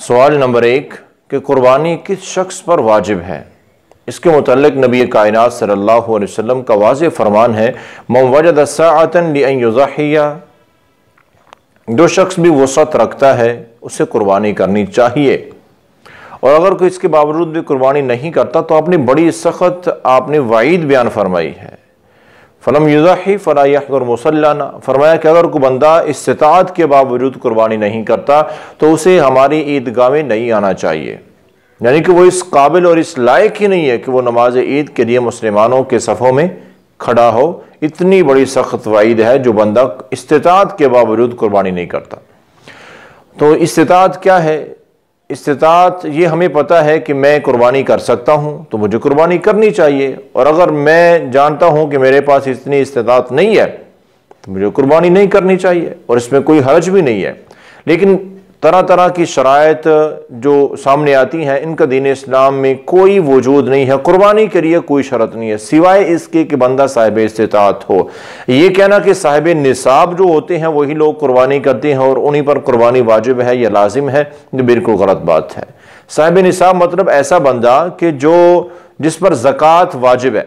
सवाल नंबर 1 कि कुर्बानी किस शख्स पर वाजिब है। इसके मुतल्लिक नबी कायनात सल्लल्लाहु अलैहि वसल्लम का वाज़ेह फरमान है, मन वजद साअतन लिअन युज़हिया, जो शख्स भी वसअत रखता है उसे कुर्बानी करनी चाहिए। और अगर कोई इसके बावजूद भी कुर्बानी नहीं करता तो आपने बड़ी सख्त आपने वाईद बयान फरमाई है। फलम युज़हि फला यहज़ुर मुसल्लाना, फरमाया कि अगर कोई बंदा इस्तिताअत के बावजूद कुर्बानी नहीं करता तो उसे हमारी ईदगाह में नहीं आना चाहिए, यानी कि वो इस काबिल और इस लायक ही नहीं है कि वो नमाज ईद के लिए मुसलमानों के सफ़ों में खड़ा हो। इतनी बड़ी सख्त वाईद है जो बंदा इस्तिताअत के बावजूद कुर्बानी नहीं करता। तो इस्तिताअत क्या है? इस्तिताअत ये हमें पता है कि मैं कुर्बानी कर सकता हूँ तो मुझे कुर्बानी करनी चाहिए, और अगर मैं जानता हूँ कि मेरे पास इतनी इस्तिताअत नहीं है तो मुझे कुर्बानी नहीं करनी चाहिए, और इसमें कोई हर्ज भी नहीं है। लेकिन तरह तरह की शराइत जो सामने आती हैं, इनका दीन इस्लाम में कोई वजूद नहीं है। कुर्बानी के लिए कोई शर्त नहीं है सिवाय इसके कि बंदा साहिब इस्तिताअत हो। ये कहना कि साहिब निसाब जो होते हैं वही लोग कुर्बानी करते हैं और उन्हीं पर कुर्बानी वाजिब है या लाजिम है, ये बिल्कुल गलत बात है। साहिब निसाब मतलब ऐसा बंदा कि जो जिस पर ज़कात वाजिब है,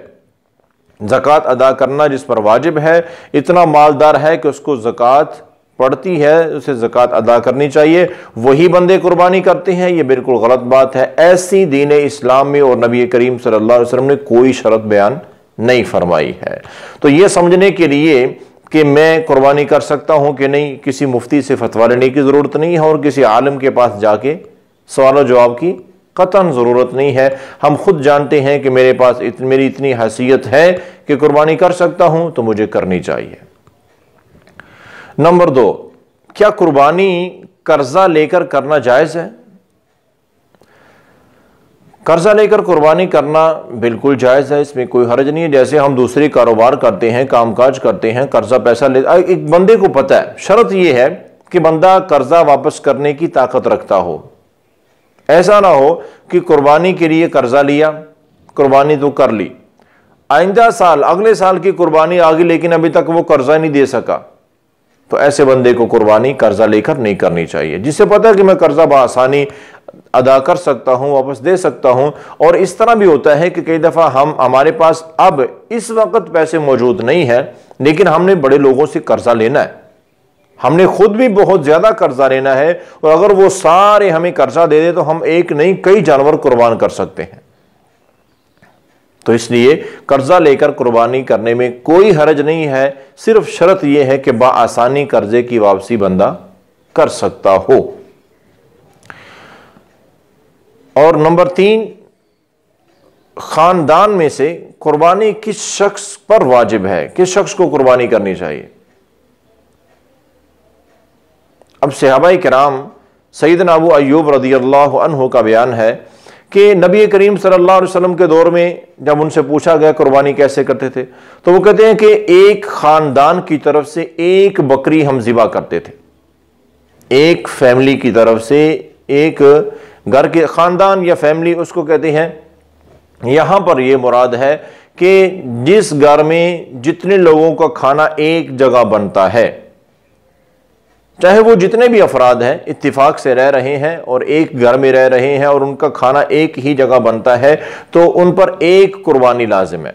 ज़कात अदा करना जिस पर वाजिब है, इतना मालदार है कि उसको ज़कात पड़ती है, उसे ज़कात अदा करनी चाहिए, वही बंदे कुर्बानी करते हैं। ये बिल्कुल गलत बात है। ऐसी दीन इस्लाम में और नबी करीम सल्लल्लाहु अलैहि वसल्लम ने कोई शर्त बयान नहीं फरमाई है। तो ये समझने के लिए कि मैं कुर्बानी कर सकता हूं कि नहीं, किसी मुफ्ती से फतवा लेने की ज़रूरत नहीं है और किसी आलिम के पास जाके सवाल जवाब की कतन ज़रूरत नहीं है। हम खुद जानते हैं कि मेरे पास मेरी इतनी हैसियत है कि कुर्बानी कर सकता हूं तो मुझे करनी चाहिए। नंबर 2, क्या कुर्बानी कर्जा लेकर करना जायज़ है? कर्जा लेकर कुर्बानी करना बिल्कुल जायज़ है, इसमें कोई हर्ज नहीं है। जैसे हम दूसरे कारोबार करते हैं, कामकाज करते हैं, कर्जा पैसा ले, एक बंदे को पता है, शर्त यह है कि बंदा कर्जा वापस करने की ताकत रखता हो। ऐसा ना हो कि कुर्बानी के लिए कर्जा लिया, कुर्बानी तो कर ली, आइंदा साल अगले साल की कुर्बानी आ गई लेकिन अभी तक वो कर्जा नहीं दे सका, तो ऐसे बंदे को कुर्बानी कर्जा लेकर नहीं करनी चाहिए। जिसे पता है कि मैं कर्जा बआसानी अदा कर सकता हूं, वापस दे सकता हूं। और इस तरह भी होता है कि कई दफा हमारे पास अब इस वक्त पैसे मौजूद नहीं है लेकिन हमने बड़े लोगों से कर्जा लेना है, हमने खुद भी बहुत ज्यादा कर्जा लेना है, और अगर वो सारे हमें कर्जा दे दे तो हम एक नहीं कई जानवर कुर्बान कर सकते हैं। तो इसलिए कर्जा लेकर कुर्बानी करने में कोई हर्ज नहीं है, सिर्फ शर्त यह है कि बाआसानी कर्जे की वापसी बंदा कर सकता हो। और नंबर 3, खानदान में से कुर्बानी किस शख्स पर वाजिब है, किस शख्स को कुर्बानी करनी चाहिए? अब सहाबाए किराम सैयदना अबू अय्यूब रज़ियल्लाहु अन्हु का बयान है कि नबी करीम सल्लल्लाहु अलैहि वसल्लम के दौर में जब उनसे पूछा गया कुर्बानी कैसे करते थे तो वो कहते हैं कि एक खानदान की तरफ से एक बकरी हम ज़िबा करते थे। एक फैमिली की तरफ से, एक घर के खानदान या फैमिली उसको कहते हैं। यहां पर यह मुराद है कि जिस घर में जितने लोगों का खाना एक जगह बनता है, चाहे वो जितने भी अफराद हैं इत्तिफाक से रह रहे हैं और एक घर में रह रहे हैं और उनका खाना एक ही जगह बनता है, तो उन पर एक कुर्बानी लाजिम है।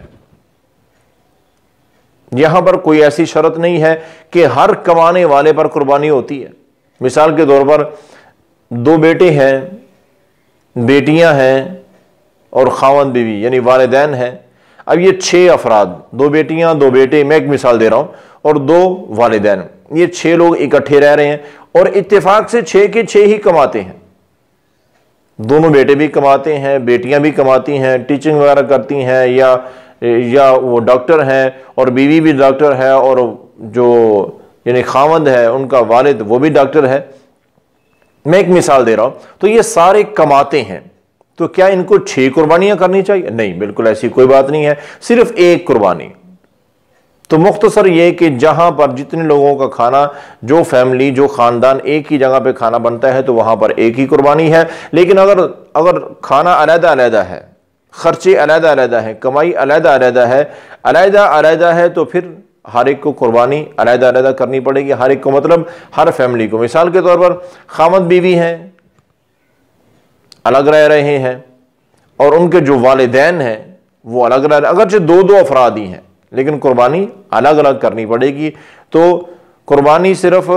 यहां पर कोई ऐसी शर्त नहीं है कि हर कमाने वाले पर कुर्बानी होती है। मिसाल के तौर पर 2 बेटे हैं, बेटियां हैं और खावंद बीवी यानी वालिदैन हैं। अब ये 6 अफराद, 2 बेटियां 2 बेटे, मैं एक मिसाल दे रहा हूं, और 2 वालिदैन, ये 6 लोग इकट्ठे रह रहे हैं और इत्तेफाक से 6 के 6 ही कमाते हैं। दोनों बेटे भी कमाते हैं, बेटियां भी कमाती हैं, टीचिंग वगैरह करती हैं, या वो डॉक्टर हैं और बीवी भी डॉक्टर है, और जो यानी खावंद है उनका वालिद वो भी डॉक्टर है। मैं एक मिसाल दे रहा हूं। तो ये सारे कमाते हैं, तो क्या इनको 6 कुर्बानियां करनी चाहिए? नहीं, बिल्कुल ऐसी कोई बात नहीं है, सिर्फ एक कुर्बानी। तो मुख्तसर ये कि जहां पर जितने लोगों का खाना, जो फैमिली, जो खानदान एक ही जगह पे खाना बनता है तो वहां पर एक ही कुर्बानी है। लेकिन अगर खाना अलग अलग है, खर्चे अलग अलग है, कमाई अलग अलग है, तो फिर हर एक को कुर्बानी अलग अलग करनी पड़ेगी। हर एक को मतलब हर फैमिली को। मिसाल के तौर पर खामद बीवी हैं, अलग रह रहे हैं और उनके जो वालिदैन हैं वो अलग रह रहे, अगरचे दो दो अफराद ही हैं लेकिन कुर्बानी अलग अलग करनी पड़ेगी। तो कुर्बानी सिर्फ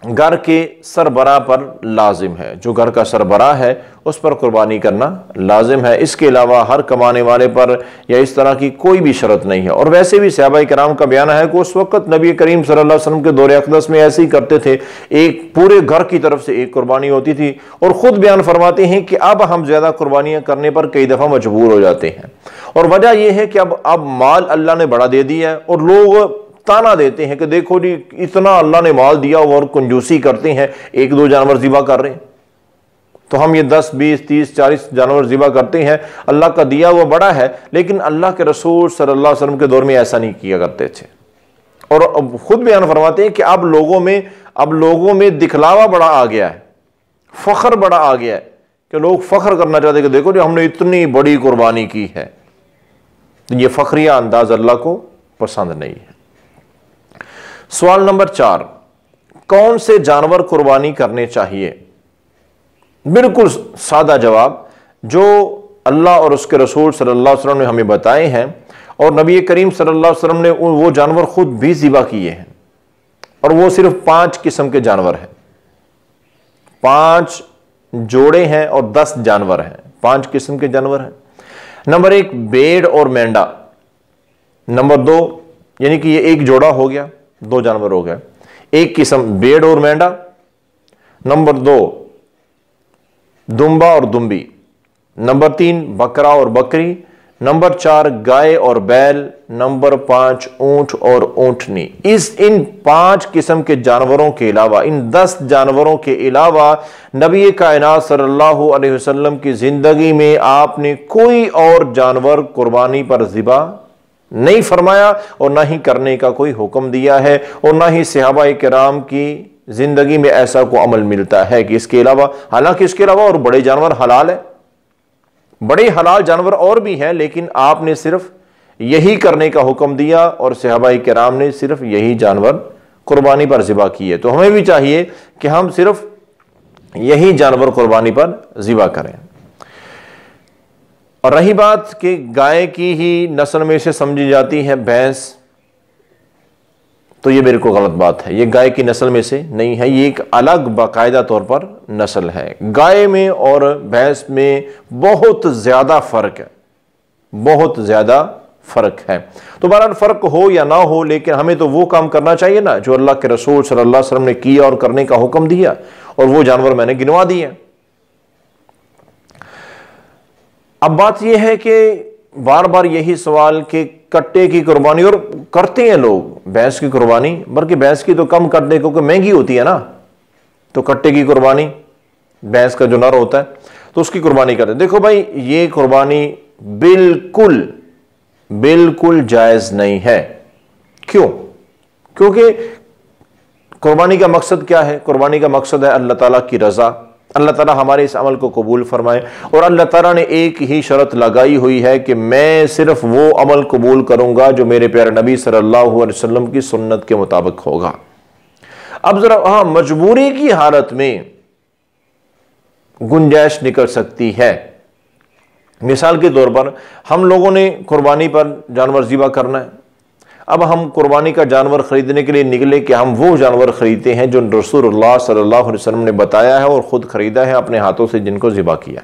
घर के सरबराह पर लाजिम है, जो घर का सरबराह है उस पर कुर्बानी करना लाजिम है। इसके अलावा हर कमाने वाले पर या इस तरह की कोई भी शर्त नहीं है। और वैसे भी सहाबा किराम का बयान है कि उस वक्त नबी करीम सल्लल्लाहु अलैहि वसल्लम के दौरे अक़दस में ऐसे ही करते थे, एक पूरे घर की तरफ से एक कुर्बानी होती थी। और खुद बयान फरमाते हैं कि अब हम ज्यादा कुर्बानियां करने पर कई दफा मजबूर हो जाते हैं और वजह यह है कि अब माल अल्लाह ने बढ़ा दे दिया है और लोग ताना देते हैं कि देखो जी इतना अल्लाह ने माल दिया और कंजूसी करते हैं, एक दो जानवर ज़िबा कर रहे हैं तो हम ये 10, 20, 30, 40 जानवर ज़िबा करते हैं। अल्लाह का दिया हुआ बड़ा है, लेकिन अल्लाह के रसूल सल्लल्लाहु अलैहि वसल्लम के दौर में ऐसा नहीं किया करते थे। और अब खुद बयान फरमाते हैं कि अब लोगों में दिखलावा बड़ा आ गया है, फख्र बड़ा आ गया है कि लोग फख्र करना चाहते हैं कि देखो जी हमने इतनी बड़ी कुर्बानी की है। तो ये फख्रिया अंदाज अल्लाह को पसंद नहीं है। सवाल नंबर 4, कौन से जानवर कुर्बानी करने चाहिए? बिल्कुल सादा जवाब, जो अल्लाह और उसके रसूल सल्लल्लाहु अलैहि वसल्लम ने हमें बताए हैं और नबी करीम सल्लल्लाहु अलैहि वसल्लम ने वो जानवर खुद भी ज़िबा किए हैं और वो सिर्फ 5 किस्म के जानवर हैं। 5 जोड़े हैं और 10 जानवर हैं, 5 किस्म के जानवर हैं। नंबर 1 भेड़ और मेंढा। नंबर 2 यानी कि ये एक जोड़ा हो गया, 2 जानवर हो गए, एक किस्म भेड़ और मेंढा। नंबर 2 दुम्बा और दुम्बी। नंबर 3 बकरा और बकरी। नंबर 4 गाय और बैल। नंबर 5 ऊंट और ऊंटनी। इन 5 किस्म के जानवरों के अलावा, इन 10 जानवरों के अलावा नबी कायनात सल्लल्लाहु अलैहि वसल्लम की जिंदगी में आपने कोई और जानवर कुर्बानी पर ज़िबा नहीं फरमाया और ना ही करने का कोई हुक्म दिया है और ना ही सहाबा किराम की जिंदगी में ऐसा कोई अमल मिलता है कि इसके अलावा, हालांकि इसके अलावा और बड़े जानवर हलाल है, बड़े हलाल जानवर और भी हैं, लेकिन आपने सिर्फ यही करने का हुक्म दिया और सहाबा किराम ने सिर्फ यही जानवर कुर्बानी पर ज़िबा किए। तो हमें भी चाहिए कि हम सिर्फ यही जानवर कुर्बानी पर ज़िबा करें। और रही बात कि गाय की ही नस्ल में से समझी जाती है भैंस, तो ये बिल्कुल गलत बात है। ये गाय की नस्ल में से नहीं है, ये एक अलग बाकायदा तौर पर नस्ल है। गाय में और भैंस में बहुत ज्यादा फर्क है, बहुत ज्यादा फर्क है। तो बहरहाल फर्क हो या ना हो, लेकिन हमें तो वो काम करना चाहिए ना जो अल्लाह के रसूल सल्लल्लाहु अलैहि वसल्लम ने किया और करने का हुक्म दिया, और वो जानवर मैंने गिनवा दिए। अब बात यह है कि बार बार यही सवाल कि कट्टे की कुर्बानी, और करते हैं लोग भैंस की कुर्बानी, बल्कि भैंस की तो कम करते हैं क्योंकि महंगी होती है ना, तो कट्टे की कुर्बानी, भैंस का जो नर होता है तो उसकी कुर्बानी करते हैं। देखो भाई, ये कुर्बानी बिल्कुल बिल्कुल जायज नहीं है। क्यों? क्योंकि कुर्बानी का मकसद क्या है? कुर्बानी का मकसद है अल्लाह ताला की रजा, अल्लाह ताला हमारे इस अमल को कबूल फरमाए। और अल्लाह ताला ने एक ही शर्त लगाई हुई है कि मैं सिर्फ वो अमल कबूल करूंगा जो मेरे प्यारे नबी सल्लल्लाहु अलैहि वसल्लम की सुन्नत के मुताबिक होगा। अब जरा हाँ, मजबूरी की हालत में गुंजाइश निकल सकती है। मिसाल के तौर पर हम लोगों ने कुर्बानी पर जानवर ज़िबा करना है, अब हम कुर्बानी का जानवर खरीदने के लिए निकले कि हम वो जानवर खरीदते हैं जो रसूलुल्लाह सल्लल्लाहु अलैहि वसल्लम ने बताया है और ख़ुद ख़रीदा है अपने हाथों से, जिनको ज़िबा किया।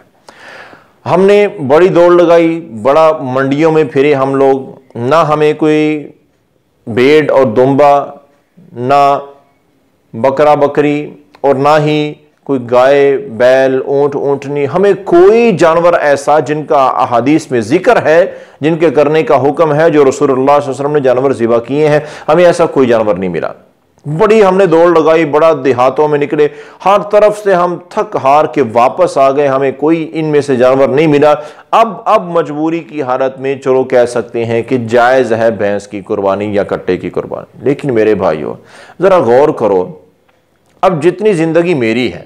हमने बड़ी दौड़ लगाई, बड़ा मंडियों में फिरे हम लोग, ना हमें कोई भेड़ और दुम्बा, ना बकरा बकरी, और ना ही कोई गाय बैल ऊंट ऊंटनी, हमें कोई जानवर ऐसा जिनका अहादीस में जिक्र है, जिनके करने का हुक्म है, जो रसूलुल्लाह सल्लल्लाहु अलैहि वसल्लम ने जानवर ज़िबा किए हैं, हमें ऐसा कोई जानवर नहीं मिला। बड़ी हमने दौड़ लगाई, बड़ा देहातों में निकले, हर तरफ से हम थक हार के वापस आ गए, हमें कोई इनमें से जानवर नहीं मिला। अब मजबूरी की हालत में चलो कह सकते हैं कि जायज़ है भैंस की कुर्बानी या कट्टे की कुर्बानी। लेकिन मेरे भाइयों, ज़रा गौर करो, अब जितनी ज़िंदगी मेरी है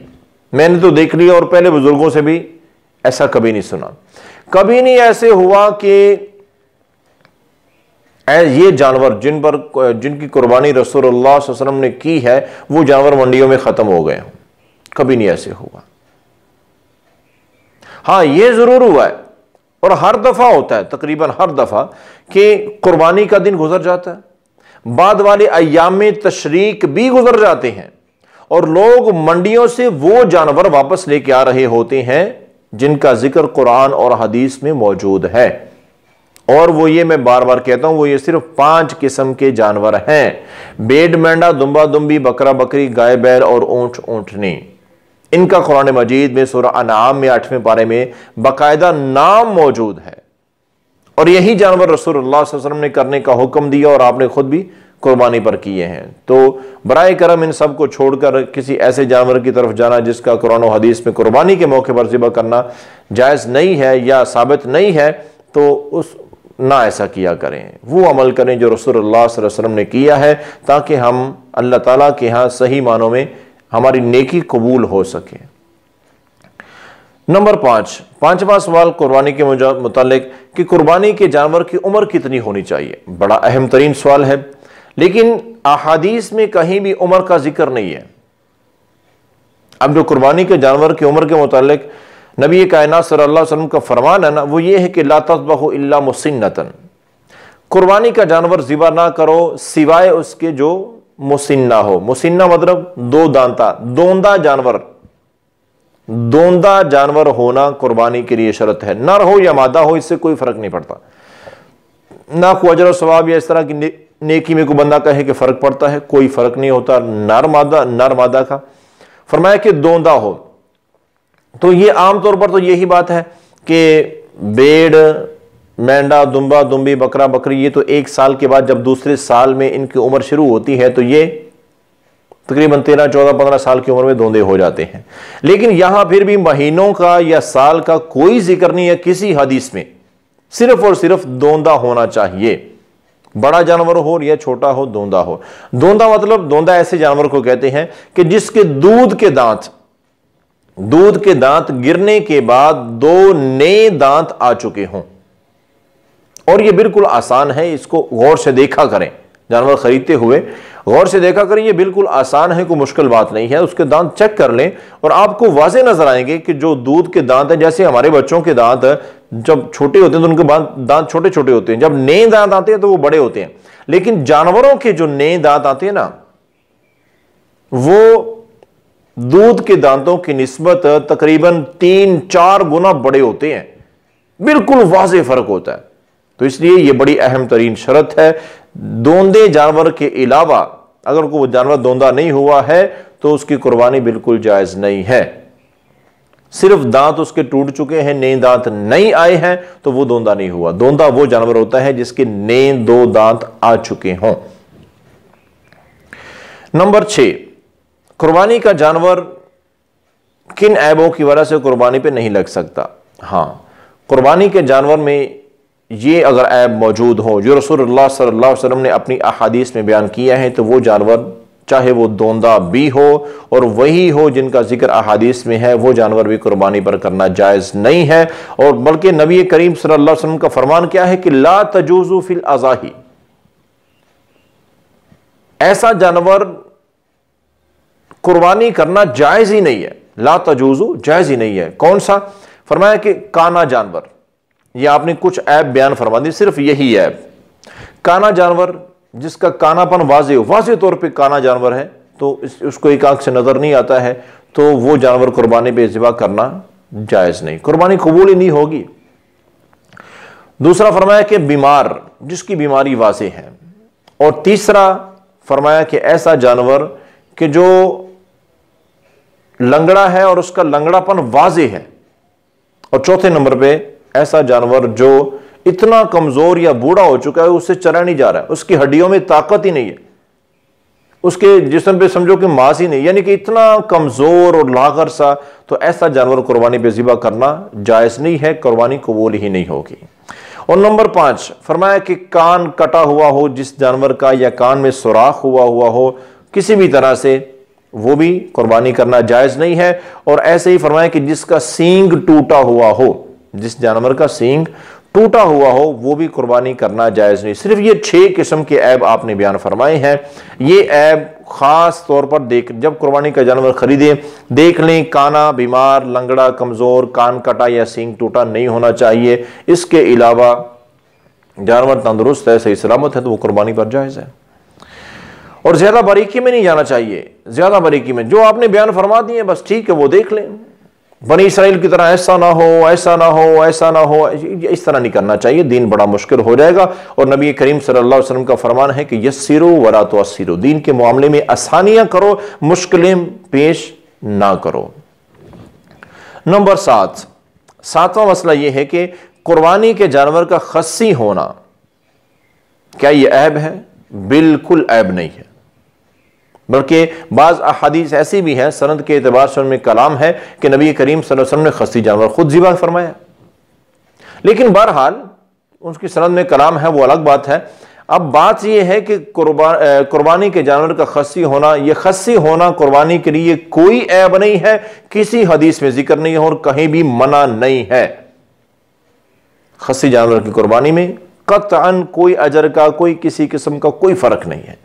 मैंने तो देख लिया, और पहले बुजुर्गों से भी ऐसा कभी नहीं सुना, कभी नहीं ऐसे हुआ कि ये जानवर जिनकी कुर्बानी रसूलुल्लाह सल्लल्लाहु अलैहि वसल्लम ने की है वो जानवर मंडियों में खत्म हो गए, कभी नहीं ऐसे हुआ। हाँ, ये जरूर हुआ है और हर दफा होता है, तकरीबन हर दफा, कि कुर्बानी का दिन गुजर जाता है, बाद वाले अय्याम तशरीक भी गुजर जाते हैं और लोग मंडियों से वो जानवर वापस लेके आ रहे होते हैं जिनका जिक्र कुरान और हदीस में मौजूद है। और वो ये मैं बार बार कहता हूं, वो ये सिर्फ 5 किस्म के जानवर हैं: भेड़, मेंढा, दुम्बा दुम्बी, बकरा बकरी, गाय बैल और ऊंट ऊंटनी। इनका कुरान मजीद में सूरह अनआम में 8वें पारे में बाकायदा नाम मौजूद है और यही जानवर रसूलुल्लाह सल्लल्लाहु अलैहि वसल्लम ने करने का हुक्म दिया और आपने खुद भी कुर्बानी पर किए हैं। तो बराए करम इन सब को छोड़कर किसी ऐसे जानवर की तरफ जाना जिसका कुरान और हदीस में कुर्बानी के मौके पर ज़िबा करना जायज़ नहीं है या साबित नहीं है, तो उस ना ऐसा किया करें। वो अमल करें जो रसूलुल्लाह सल्लल्लाहु अलैहि वसल्लम ने किया है, ताकि हम अल्लाह ताला के यहाँ सही मानों में हमारी नेकी कबूल हो सके। नंबर 5, पांचवा सवाल कुर्बानी के मुतालिक कि कुर्बानी के जानवर की उम्र कितनी होनी चाहिए। बड़ा अहम तरीन सवाल है, लेकिन अहादीस में कहीं भी उम्र का जिक्र नहीं है। अब जो कुर्बानी के जानवर की उम्र के मुतालिक नबी कायनात सल्लल्लाहु अलैहि वसल्लम का फरमान है ना, वो ये है कि ला तज़बहु इल्ला मुसिन्नतन, कुर्बानी का जानवर ज़िबा ना करो सिवाय उसके जो मुसिन्ना हो। मुसिन्ना मतलब 2 दांता, दोंदा जानवर, दोंदा जानवर होना कुर्बानी के लिए शर्त है। नर हो या मादा हो, इससे कोई फर्क नहीं पड़ता, ना कोई अजर और सवाब या इस तरह की नेकी में कोई बंदा कहे कि फर्क पड़ता है, कोई फर्क नहीं होता नर मादा का। फरमाया कि दोंदा हो। तो ये आमतौर पर तो यही बात है कि भेड़, मेंढा, दुम्बा दुम्बी, बकरा बकरी, ये तो 1 साल के बाद जब दूसरे साल में इनकी उम्र शुरू होती है तो ये तकरीबन 13, 14, 15 साल की उम्र में दोंदे हो जाते हैं। लेकिन यहां फिर भी महीनों का या साल का कोई जिक्र नहीं है किसी हदीस में, सिर्फ और सिर्फ दोंदा होना चाहिए। बड़ा जानवर हो या छोटा हो, दोंदा हो। दोंदा मतलब, दोंदा ऐसे जानवर को कहते हैं कि जिसके दूध के दांत गिरने के बाद 2 नए दांत आ चुके हों। और यह बिल्कुल आसान है, इसको गौर से देखा करें, जानवर खरीदते हुए गौर से देखा करें, यह बिल्कुल आसान है, कोई मुश्किल बात नहीं है। उसके दांत चेक कर लें और आपको वाज़े नजर आएंगे कि जो दूध के दांत हैं, जैसे हमारे बच्चों के दांत जब छोटे होते हैं तो उनके दांत छोटे छोटे होते हैं, जब नए दांत आते हैं तो वो बड़े होते हैं। लेकिन जानवरों के जो नए दांत आते हैं ना, वो दूध के दांतों की निस्बत तकरीबन 3-4 गुना बड़े होते हैं। बिल्कुल वाज़े फर्क होता है। तो इसलिए यह बड़ी अहम तरीन शर्त है। दोंदे जानवर के अलावा अगर कोई जानवर दोंदा नहीं हुआ है तो उसकी कुर्बानी बिल्कुल जायज नहीं है। सिर्फ दांत उसके टूट चुके हैं, नए दांत नहीं आए हैं, तो वो दोंदा नहीं हुआ। दोंदा वो जानवर होता है जिसके नए 2 दांत आ चुके हों। नंबर 6, कुर्बानी का जानवर किन ऐबों की वजह से कुर्बानी पे नहीं लग सकता। हां, कुर्बानी के जानवर में ये अगर ऐब मौजूद हो जो रसूलुल्लाह सल्लल्लाहु अलैहि वसल्लम ने अपनी अहादीस में बयान किया है, तो वो जानवर, चाहे वो दोंदा भी हो और वही हो जिनका जिक्र अहादीस में है, वो जानवर भी कुर्बानी पर करना जायज नहीं है। और बल्कि नबी करीम सल्लल्लाहु अलैहि वसल्लम का फरमान क्या है कि ला तजूज़ु फिल अज़ाही, ऐसा जानवर कुर्बानी करना जायज ही नहीं है। ला तजूज़ु जायज ही नहीं है। कौन सा? फरमाया कि काना जानवर। ये आपने कुछ ऐब बयान फरमा दी, सिर्फ यही ऐब। काना जानवर जिसका कानापन वाज़े तौर पे काना जानवर है, तो उसको एक आंख से नजर नहीं आता है, तो वो जानवर कुर्बानी पे ज़िबा करना जायज नहीं, कुर्बानी कबूल ही नहीं होगी। दूसरा फरमाया कि बीमार, जिसकी बीमारी वाज़े है। और तीसरा फरमाया कि ऐसा जानवर कि जो लंगड़ा है और उसका लंगड़ापन वाज़े है। और चौथे नंबर पे ऐसा जानवर जो इतना कमजोर या बूढ़ा हो चुका है, उससे चला नहीं जा रहा है, उसकी हड्डियों में ताकत ही नहीं है, उसके जिस्म पे समझो कि मांस ही नहीं, यानी कि इतना कमजोर और लागर सा, तो ऐसा जानवर कुर्बानी पे ज़िबा करना जायज नहीं है, कुर्बानी कबूल ही नहीं होगी। और नंबर 5 फरमाया कि कान कटा हुआ हो जिस जानवर का, या कान में सुराख हुआ हो किसी भी तरह से, वो भी कुर्बानी करना जायज नहीं है। और ऐसे ही फरमाया कि जिसका सींग टूटा हुआ हो, जिस जानवर का सींग टूटा हुआ हो वो भी कुर्बानी करना जायज़ नहीं। सिर्फ ये 6 किस्म के ऐब आपने बयान फरमाए हैं। ये ऐब ख़ास तौर पर जब कुर्बानी का जानवर खरीदे देख लें, काना बीमार, लंगड़ा, कमज़ोर, कान कटा या सींग टूटा नहीं होना चाहिए। इसके अलावा जानवर तंदुरुस्त है, सही सलामत है, तो वो कुर्बानी पर जायज़ है। और ज़्यादा बारीकी में नहीं जाना चाहिए। ज़्यादा बारीकी में जो आपने बयान फरमा दिए बस ठीक है, वो देख लें। बनी इसराइल की तरह ऐसा ना हो, ऐसा ना हो, ऐसा ना हो, इस तरह नहीं करना चाहिए। दीन बड़ा मुश्किल हो जाएगा। और नबी करीम सल्लल्लाहु अलैहि वसल्लम का फरमान है कि यस्सिरू वला तुअस्सिरू, दीन के मामले में आसानियां करो, मुश्किलें पेश ना करो। नंबर 7, 7वां मसला यह है कि कुर्बानी के जानवर का खस्सी होना, क्या यह ऐब है? बिल्कुल ऐब नहीं है, बल्कि बाज़ अहादीस ऐसी भी हैं सनद के एतबार से उनमें कलाम है कि नबी करीम सल्लल्लाहु अलैहि वसल्लम ने खस्सी जानवर खुद ज़िबा फरमाया। लेकिन बहरहाल उसकी सनद में कलाम है, वो अलग बात है। अब बात यह है कि कुर्बानी के जानवर का खस्सी होना, यह खस्सी होना कुर्बानी के लिए कोई ऐब नहीं है, किसी हदीस में जिक्र नहीं है और कहीं भी मना नहीं है। खस्सी जानवर की कुर्बानी में कतअन कोई अजर का, कोई किसी किस्म का कोई फर्क नहीं है।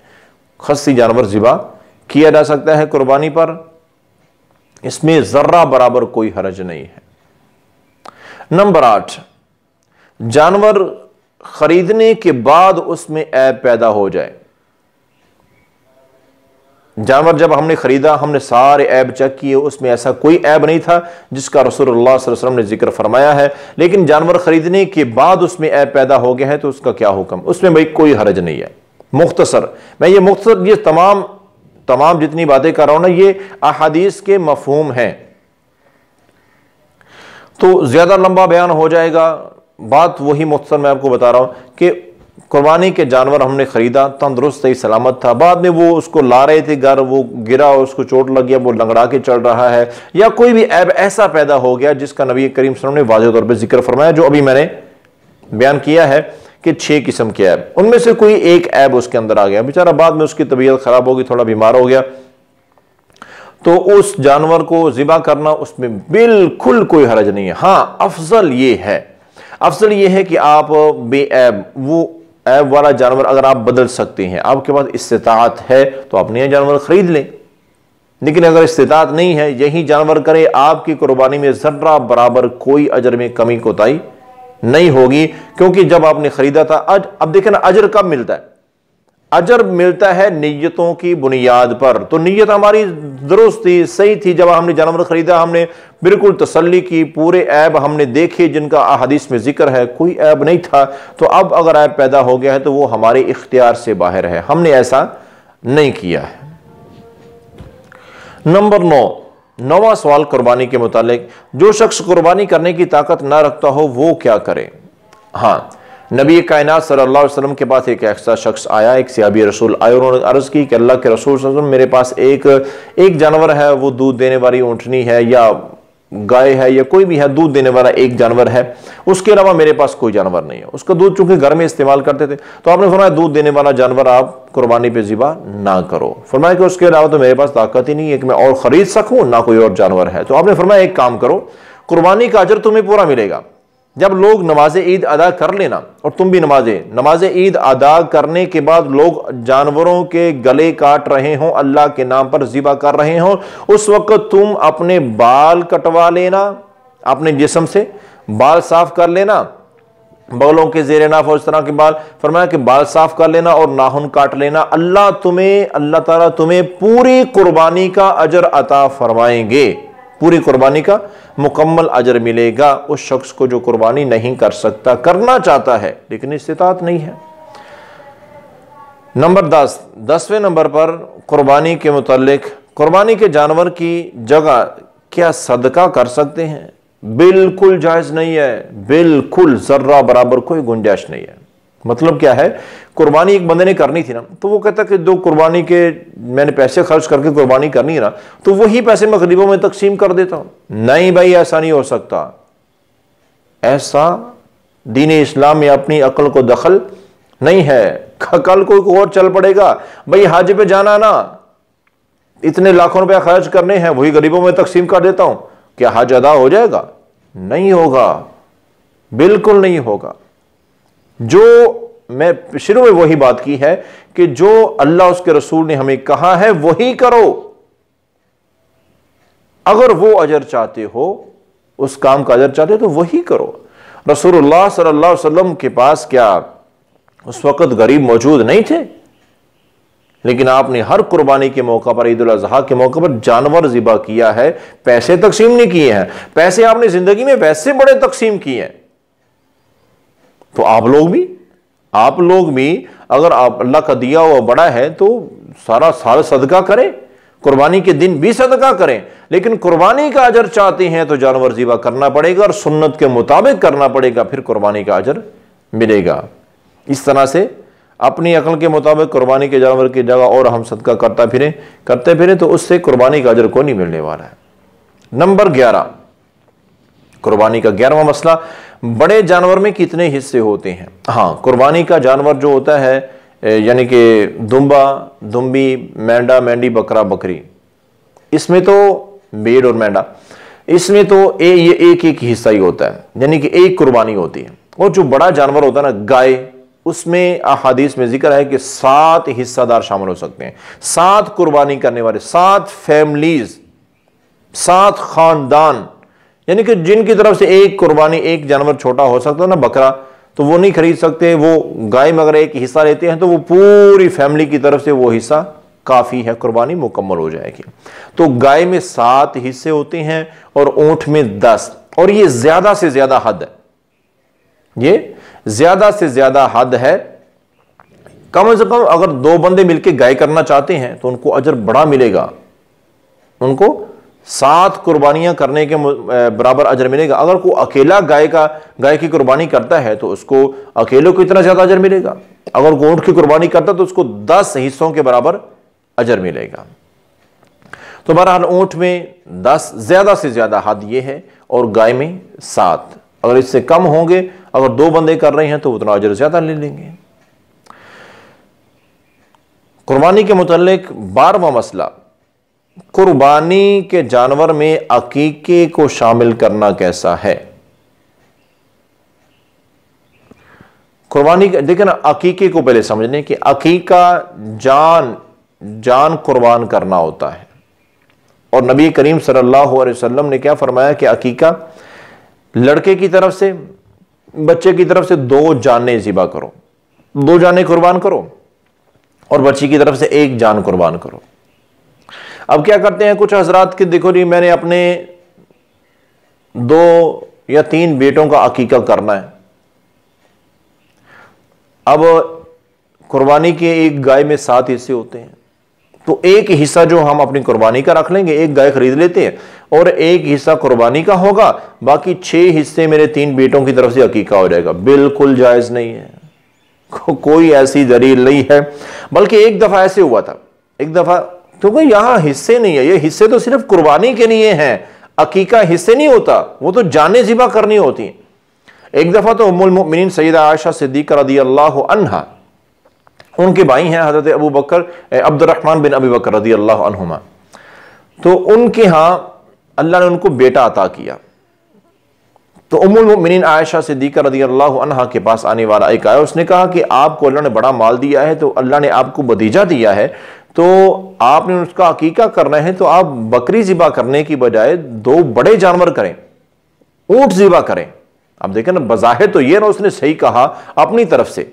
खस्सी जानवर ज़िबा किया जा सकता है कुर्बानी पर, इसमें जर्रा बराबर कोई हरज नहीं है। नंबर 8, जानवर खरीदने के बाद उसमें ऐब पैदा हो जाए। जानवर जब हमने खरीदा, हमने सारे ऐब चेक किए, उसमें ऐसा कोई ऐब नहीं था जिसका रसूलुल्लाह सल्लल्लाहु अलैहि वसल्लम ने जिक्र फरमाया है। लेकिन जानवर खरीदने के बाद उसमें ऐब पैदा हो गया है तो उसका क्या हुक्म? उसमें भाई कोई हरज नहीं है। मुख्तसर मैं ये तमाम जितनी बातें कर रहा हूं ना, ये अहादीस के मफहूम हैं, तो ज्यादा लंबा बयान हो जाएगा। बात वही मुख्तसर मैं आपको बता रहा हूं कि कुर्बानी के जानवर हमने खरीदा, तंदुरुस्त सही सलामत था, बाद में वो उसको ला रहे थे घर, वो गिरा, उसको चोट लग गया, वो लंगड़ा के चल रहा है, या कोई भी ऐब ऐसा पैदा हो गया जिसका नबी करीम सल्लल्लाहु अलैहि वसल्लम ने वाज़ेह तौर पर जिक्र फरमाया, जो अभी मैंने बयान किया है कि 6 किस्म के ऐब, उनमें से कोई एक ऐब उसके अंदर आ गया, बेचारा बाद में उसकी तबीयत खराब होगी, थोड़ा बीमार हो गया, तो उस जानवर को ज़िबा करना, उसमें बिल्कुल कोई हरज नहीं है। हाँ, अफजल ये है कि आप बेऐब, वो ऐब वाला जानवर अगर आप बदल सकते हैं, आपके पास इस्तिताअत है तो आप नया जानवर खरीद लें। लेकिन अगर इस्तिताअत नहीं है, यही जानवर करे, आपकी कुर्बानी में जर्रा बराबर कोई अजर में कमी कोताही नहीं होगी, क्योंकि जब आपने खरीदा था, अब देखें ना, अजर कब मिलता है? अजर मिलता है नियतों की बुनियाद पर। तो नियत हमारी दुरुस्त थी, सही थी, जब हमने जानवर खरीदा हमने बिल्कुल तसल्ली की, पूरे ऐब हमने देखे जिनका अहादीस में जिक्र है, कोई ऐब नहीं था। तो अब अगर ऐब पैदा हो गया है तो वो हमारे इख्तियार से बाहर है, हमने ऐसा नहीं किया है। नंबर 9, 9वां सवाल कुर्बानी के मुतालिक, जो शख्स कुर्बानी करने की ताकत ना रखता हो वो क्या करे? हाँ, नबी कायनात सल्लल्लाहु अलैहि वसल्लम के पास एक ऐसा शख्स आया, एक सहाबी रसूल आए, उन्होंने अर्ज की कि अल्लाह के रसूल सल्लल्लाहु अलैहि वसल्लम, मेरे पास एक जानवर है, वो दूध देने वाली ऊँटनी है या गाय है या कोई भी है, दूध देने वाला एक जानवर है, उसके अलावा मेरे पास कोई जानवर नहीं है। उसका दूध चूंकि घर में इस्तेमाल करते थे, तो आपने फरमाया दूध देने वाला जानवर आप कुर्बानी पे ज़िबा ना करो। फरमाया कि उसके अलावा तो मेरे पास ताकत ही नहीं है कि मैं और खरीद सकूं, ना कोई और जानवर है। तो आपने फरमाया एक काम करो, कुर्बानी का अजर तुम्हें पूरा मिलेगा। जब लोग नमाज ईद अदा कर लेना, और तुम भी नमाज ईद अदा करने के बाद लोग जानवरों के गले काट रहे हों, अल्लाह के नाम पर ज़िबा कर रहे हों, उस वक्त तुम अपने बाल कटवा लेना, अपने जिस्म से बाल साफ कर लेना, बालों के ज़ेरे नाफ और इस तरह के बाल, फरमाया कि बाल साफ कर लेना और नाखून काट लेना। अल्लाह ताला तुम्हें पूरी कुर्बानी का अजर अता फरमाएंगे, पूरी कुर्बानी का मुकम्मल अजर मिलेगा उस शख्स को जो कुर्बानी नहीं कर सकता, करना चाहता है लेकिन इस्तिताअत नहीं है। नंबर 10, 10वें नंबर पर कुर्बानी के मुतालिक, कुर्बानी के जानवर की जगह क्या सदका कर सकते हैं? बिल्कुल जायज़ नहीं है, बिल्कुल जर्रा बराबर कोई गुंजाइश नहीं है। मतलब क्या है, कुर्बानी एक बंदे ने करनी थी ना, तो वो कहता कि जो कुर्बानी के मैंने पैसे खर्च करके कुर्बानी करनी है ना, तो वही पैसे मैं गरीबों में तकसीम कर देता हूं। नहीं भाई, ऐसा नहीं हो सकता। ऐसा दीन इस्लाम में अपनी अक्ल को दखल नहीं है। कल कोई और चल पड़ेगा, भाई हज पे जाना ना, इतने लाखों रुपया खर्च करने हैं, वही गरीबों में तकसीम कर देता हूं, क्या हज अदा हो जाएगा? नहीं होगा। बिल्कुल नहीं होगा। जो मैं शुरू में वही बात की है कि जो अल्लाह उसके रसूल ने हमें कहा है वही करो। अगर वो अजर चाहते हो, उस काम का अजर चाहते हो तो वही करो। रसूलुल्लाह सल्लल्लाहु अलैहि वसल्लम के पास क्या उस वक्त गरीब मौजूद नहीं थे, लेकिन आपने हर कुर्बानी के मौका पर, ईद उल अजहा के मौके पर जानवर ज़िबा किया है, पैसे तकसीम नहीं किए हैं। पैसे आपने जिंदगी में वैसे बड़े तकसीम किए हैं। तो आप लोग भी अगर आप अल्लाह का दिया हुआ बड़ा है तो सारा साल सदका करें, कुर्बानी के दिन भी सदका करें। लेकिन कुर्बानी का अजर चाहते हैं तो जानवर ज़िबा करना पड़ेगा और सुन्नत के मुताबिक करना पड़ेगा, फिर कुर्बानी का अजर मिलेगा। इस तरह से अपनी अकल के मुताबिक कुर्बानी के जानवर की जगह और हम सदका करते फिरें तो उससे कुर्बानी का अजर को नहीं मिलने वाला है। नंबर 11, कुर्बानी का 11वां मसला, बड़े जानवर में कितने हिस्से होते हैं। हाँ, कुर्बानी का जानवर जो होता है यानी कि दुम्बा, दुम्बी, मेंढा, मेंढी, बकरा, बकरी, इसमें तो भेड़ और मेंढा, इसमें तो ये एक एक हिस्सा ही होता है, यानी कि एक कुर्बानी होती है। और जो बड़ा जानवर होता है ना, गाय, उसमें अहादीस में जिक्र है कि 7 हिस्सादार शामिल हो सकते हैं। 7 कुर्बानी करने वाले, 7 फैमिलीज, 7 खानदान, यानी कि जिनकी तरफ से एक कुर्बानी, एक जानवर छोटा हो सकता है ना, बकरा, तो वो नहीं खरीद सकते। वो गाय में अगर एक हिस्सा लेते हैं तो वो पूरी फैमिली की तरफ से वो हिस्सा काफी है, कुर्बानी मुकम्मल हो जाएगी। तो गाय में 7 हिस्से होते हैं और ऊंट में 10। और ये ज्यादा से ज्यादा हद है, ये ज्यादा से ज्यादा हद है। कम से कम अगर 2 बंदे मिलकर गाय करना चाहते हैं तो उनको अजर बड़ा मिलेगा, उनको 7 कुर्बानियां करने के बराबर अजर मिलेगा। अगर कोई अकेला गाय की कुर्बानी करता है तो उसको अकेले को इतना ज्यादा अजर मिलेगा। अगर ऊंट की कुर्बानी करता है तो उसको 10 हिस्सों के बराबर अजर मिलेगा। तो बहरहाल ऊंट में 10 ज्यादा से ज्यादा हद यह है और गाय में 7। अगर इससे कम होंगे, अगर 2 बंदे कर रहे हैं तो उतना अजर ज्यादा ले लेंगे। कुर्बानी के मुतालिक 12वां मसला, कुर्बानी के जानवर में अकीके को शामिल करना कैसा है। कुर्बानी देखिए ना, अकीके को पहले समझने कि अकीका जान कुर्बान करना होता है। और नबी करीम सल्लल्लाहु अलैहि वसल्लम ने क्या फरमाया कि अकीका लड़के की तरफ से, बच्चे की तरफ से 2 जानें ज़िबा करो, 2 जानें कुर्बान करो, और बच्ची की तरफ से 1 जान कुर्बान करो। अब क्या करते हैं कुछ हजरात कि देखो जी, मैंने अपने 2 या 3 बेटों का अकीका करना है। अब कुर्बानी के एक गाय में 7 हिस्से होते हैं, तो एक हिस्सा जो हम अपनी कुर्बानी का रख लेंगे, एक गाय खरीद लेते हैं और एक हिस्सा कुर्बानी का होगा, बाकी 6 हिस्से मेरे 3 बेटों की तरफ से अकीका हो जाएगा। बिल्कुल जायज नहीं है, कोई ऐसी दलील नहीं है। बल्कि एक दफा ऐसे हुआ था, एक दफा, क्योंकि यहां हिस्से नहीं है, ये हिस्से तो सिर्फ कुर्बानी के लिए हैं, अकीका हिस्से नहीं होता, वो तो जाने ज़िबा करनी होती है। एक दफा तो उम्मुल मोमिनीन सैयदा आयशा सिद्दीक़ा रज़ियल्लाहु अन्हा, उनके भाई हैं हजरत अबू बकर अब्दुर्रहमान बिन अबी बकर रज़ियल्लाहु अन्हुमा, तो उनके यहां अल्लाह ने उनको बेटा अता किया। तो उम्मुल मोमिनीन आयशा सिद्दीक़ा रज़ियल्लाहु अन्हा के पास आने वाला एक आया, उसने कहा कि आपको अल्लाह ने बड़ा माल दिया है, तो अल्लाह ने आपको भतीजा दिया है, तो आपने उसका अकीका करना है, तो आप बकरी ज़िबा करने की बजाय 2 बड़े जानवर करें, ऊंट ज़िबा करें। अब देखें ना, बज़ाहिर तो ये ना उसने सही कहा अपनी तरफ से,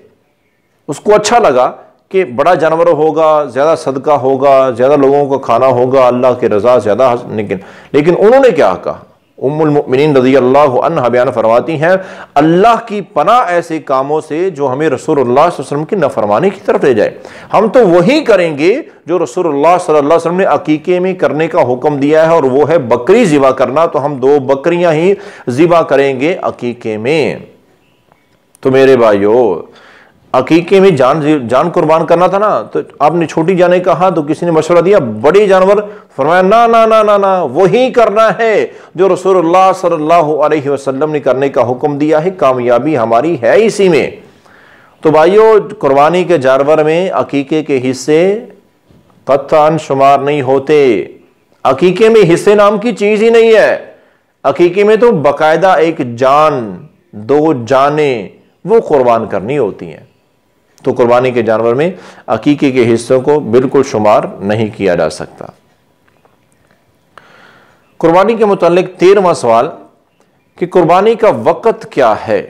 उसको अच्छा लगा कि बड़ा जानवर होगा, ज्यादा सदका होगा, ज्यादा लोगों को खाना होगा, अल्लाह की रजा ज्यादा। लेकिन उन्होंने क्या कहा, उम्मुल मोमिनीन रज़ियल्लाहु अन्हा बयान फरमाती हैं, अल्लाह की पनाह ऐसे कामों से जो हमें रसूलुल्लाह सल्लल्लाहु अलैहि वसल्लम की नाफरमानी की तरफ ले जाए। हम तो वही करेंगे जो रसूलुल्लाह सल्लल्लाहु अलैहि वसल्लम ने अकीके में करने का हुक्म दिया है, और वो है बकरी ज़िबा करना। तो हम 2 बकरियां ही ज़िबा करेंगे अकीके में। तो मेरे भाइयों, अकीके में जान कुर्बान करना था ना, तो आपने छोटी जाने कहा तो किसी ने मशवरा दिया बड़ी जानवर, फरमाया ना ना ना ना ना, वही करना है जो रसूलुल्लाह सल्लल्लाहु अलैहि वसल्लम ने करने का हुक्म दिया है, कामयाबी हमारी है इसी में। तो भाइयों, कुर्बानी के जानवर में अकीके के हिस्से कत्तान शुमार नहीं होते। अकीके में हिस्से नाम की चीज ही नहीं है। अकीके में तो बाकायदा एक जान दो जानें वो कुर्बान करनी होती हैं। तो कुर्बानी के जानवर में अकीके के हिस्सों को बिल्कुल शुमार नहीं किया जा सकता। कुर्बानी के मुतालिक 13वां सवाल कि कुर्बानी का वक़्त क्या है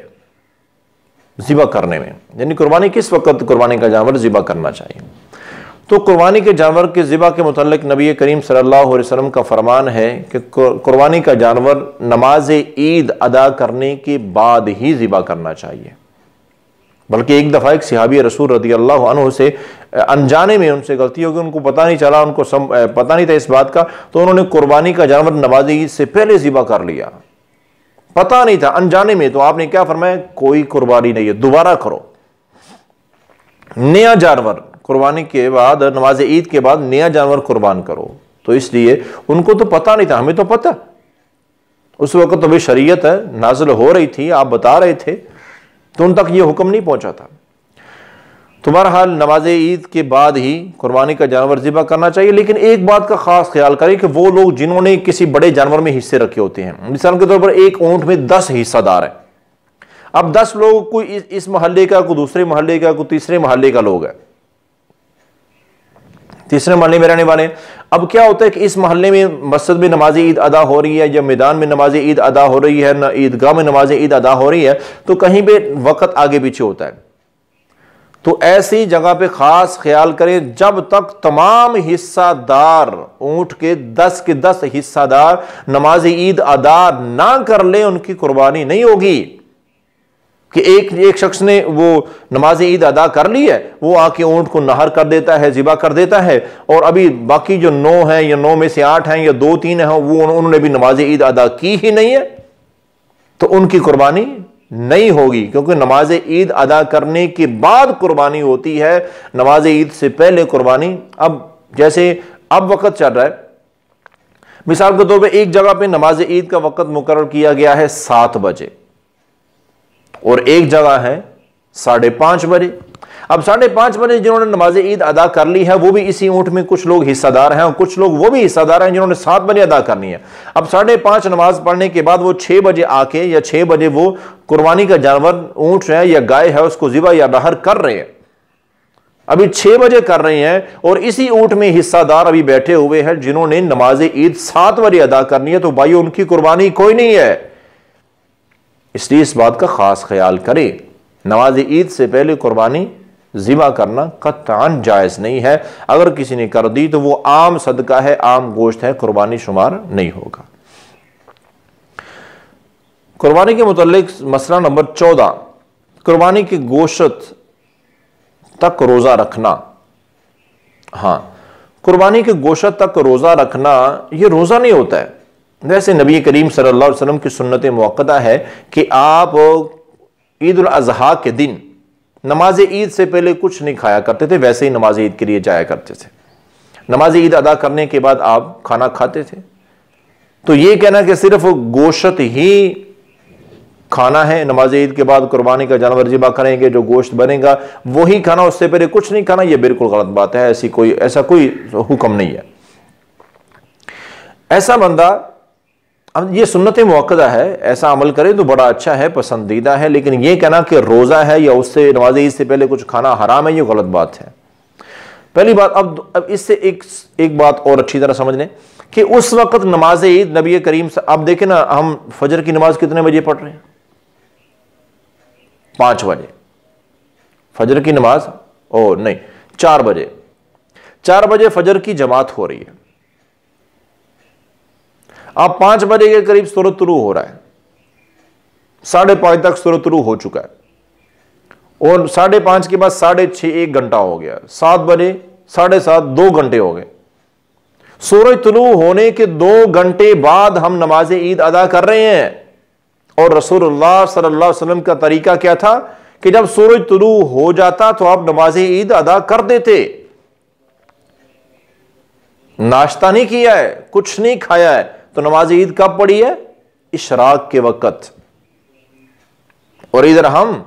ज़िबा करने में, यानी कुर्बानी किस वक़्त कुर्बानी का जानवर ज़िबा करना चाहिए। तो कुर्बानी के जानवर के ज़िबा के मुतालिक नबी करीम सल्लल्लाहु अलैहि वसल्लम का फरमान है कि कुर्बानी का जानवर नमाज ईद अदा करने के बाद ही ज़िबा करना चाहिए। बल्कि एक दफ़ा एक सहाबी रसूल रज़ी अल्लाह अन्हु से अनजाने में उनसे गलती होगी, उनको पता नहीं चला, उनको पता नहीं था इस बात का, तो उन्होंने कुर्बानी का जानवर नमाज ईद से पहले ज़िबा कर लिया। पता नहीं था, अनजाने में। तो आपने क्या फरमाया, कोई कुर्बानी नहीं है, दोबारा करो। नया जानवर कुर्बानी के बाद, नमाज ईद के बाद नया जानवर कुर्बान करो। तो इसलिए उनको तो पता नहीं था, हमें तो पता। उस वक्त तो भाई शरीयत है नाज़िल हो रही थी, आप बता रहे थे, तो उन तक ये हुक्म नहीं पहुंचा था। तो बहरहाल नमाज ईद के बाद ही कुर्बानी का जानवर ज़िबा करना चाहिए। लेकिन एक बात का खास ख्याल करें कि वो लोग जिन्होंने किसी बड़े जानवर में हिस्से रखे होते हैं, मिसाल के तौर पर एक ऊंट में 10 हिस्सादार है। अब 10 लोग, कोई इस मोहल्ले का, कोई दूसरे मोहल्ले का, कोई तीसरे मोहल्ले का लोग है, तीसरे मोहल्ले में रहने वाले। अब क्या होता है कि इस मोहल्ले में मस्जिद में नमाज ईद अदा हो रही है, या मैदान में नमाज ईद अदा हो रही है, न ईदगाह में नमाज ईद अदा हो रही है, तो कहीं पे वक्त आगे पीछे होता है। तो ऐसी जगह पे खास ख्याल करें, जब तक तमाम हिस्सादार, ऊंट के 10 हिस्सादार नमाज ईद अदा ना कर ले, उनकी कुर्बानी नहीं होगी। कि एक शख्स ने वो नमाज ईद अदा कर ली है, वो आके ऊंट को नहर कर देता है, ज़िबा कर देता है, और अभी बाकी जो 9 हैं, या 9 में से 8 हैं, या 2-3 हैं, वो उन्होंने भी नमाज ईद अदा की ही नहीं है, तो उनकी कुर्बानी नहीं होगी। क्योंकि नमाज ईद अदा करने के बाद कुर्बानी होती है, नमाज ईद से पहले कुर्बानी। अब जैसे अब वक्त चल रहा है, मिसाल के तौर पर एक जगह पे नमाज ईद का वक्त मुकर्रर किया गया है 7 बजे, और एक जगह है 5:30 बजे। अब 5:30 बजे जिन्होंने नमाज ईद अदा कर ली है, वो भी इसी ऊंट में कुछ लोग हिस्सादार हैं, और कुछ लोग वो भी हिस्सादार हैं जिन्होंने 7 बजे अदा करनी है। अब 5:30 नमाज पढ़ने के बाद वो 6 बजे आके, या 6 बजे वो कुर्बानी का जानवर, ऊंट है या गाय है, उसको ज़िबा या नहर कर रहे हैं। अभी 6 बजे कर रहे हैं, और इसी ऊंट में हिस्सादार अभी बैठे हुए हैं जिन्होंने नमाज ईद 7 बजे अदा करनी है। तो भाई उनकी कुर्बानी कोई नहीं है। इसलिए इस बात का खास ख्याल करें, नमाज ईद से पहले कुर्बानी ज़िबा करना कतई जायज़ नहीं है। अगर किसी ने कर दी तो वो आम सदका है, आम गोश्त है, कुर्बानी शुमार नहीं होगा। कुर्बानी के मुतालिक मसला नंबर 14, कुर्बानी के गोश्त तक रोज़ा रखना। हाँ, कुर्बानी के गोश्त तक रोज़ा रखना ये रोज़ा नहीं होता है। वैसे नबी करीम सल्लल्लाहु अलैहि वसल्लम की सुन्नत मुअक्कदा है कि आप ईद उल अज़हा के दिन नमाज ईद से पहले कुछ नहीं खाया करते थे, वैसे ही नमाज ईद के लिए जाया करते थे। नमाज ईद अदा करने के बाद आप खाना खाते थे। तो ये कहना कि सिर्फ गोश्त ही खाना है, नमाज ईद के बाद कुर्बानी का जानवर ज़िबा करेंगे, जो गोश्त बनेगा वही खाना, उससे पहले कुछ नहीं खाना, यह बिल्कुल गलत बात है। ऐसा कोई हुक्म नहीं है। ऐसा बंदा, अब ये सुन्नत मुअक्कदा है, ऐसा अमल करे तो बड़ा अच्छा है, पसंदीदा है। लेकिन ये कहना कि रोज़ा है या उससे नमाज ईद से पहले कुछ खाना हराम है, ये गलत बात है। पहली बात, अब इससे एक बात और अच्छी तरह समझ लें कि उस वक्त नमाज ईद नबी करीम से, अब देखें ना, हम फजर की नमाज कितने बजे पढ़ रहे हैं? 5 बजे फजर की नमाज, ओ नहीं, 4 बजे 4 बजे फजर की जमात हो रही है। अब 5 बजे के करीब सूरज तुलू हो रहा है, 5:30 तक सूरज तुलू हो चुका है, और 5:30 के बाद 6:30 1 घंटा हो गया, 7 बजे 7:30 2 घंटे हो गए। सूरज तुलू होने के 2 घंटे बाद हम नमाज ईद अदा कर रहे हैं। और रसूलुल्लाह सल्लल्लाहु अलैहि वसल्लम का तरीका क्या था कि जब सूरज तुलू हो जाता तो आप नमाज ईद अदा कर देते। नाश्ता नहीं किया है, कुछ नहीं खाया है, तो नमाज ईद कब पढ़ी है? इशराक के वक्त। और इधर हम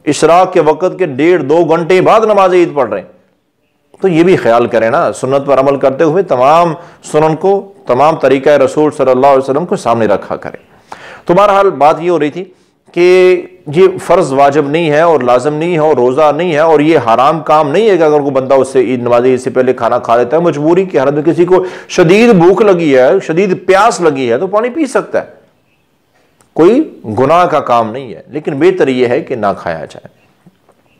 इशराक के वक्त के 1.5-2 घंटे बाद नमाज ईद पढ़ रहे हैं। तो ये भी ख्याल करें ना, सुन्नत पर अमल करते हुए तमाम सुनन को, तमाम तरीका रसूल सल्लल्लाहु अलैहि वसल्लम को सामने रखा करें। तो बहरहाल बात ये हो रही थी कि ये फ़र्ज़ वाजिब नहीं है और लाजम नहीं है और रोज़ा नहीं है और ये हराम काम नहीं है कि अगर कोई बंदा उससे ईद नमाज ईद से पहले खाना खा लेता है। मजबूरी की हालत में किसी को शदीद भूख लगी है, शदीद प्यास लगी है, तो पानी पी सकता है, कोई गुनाह का काम नहीं है, लेकिन बेहतर यह है कि ना खाया जाए।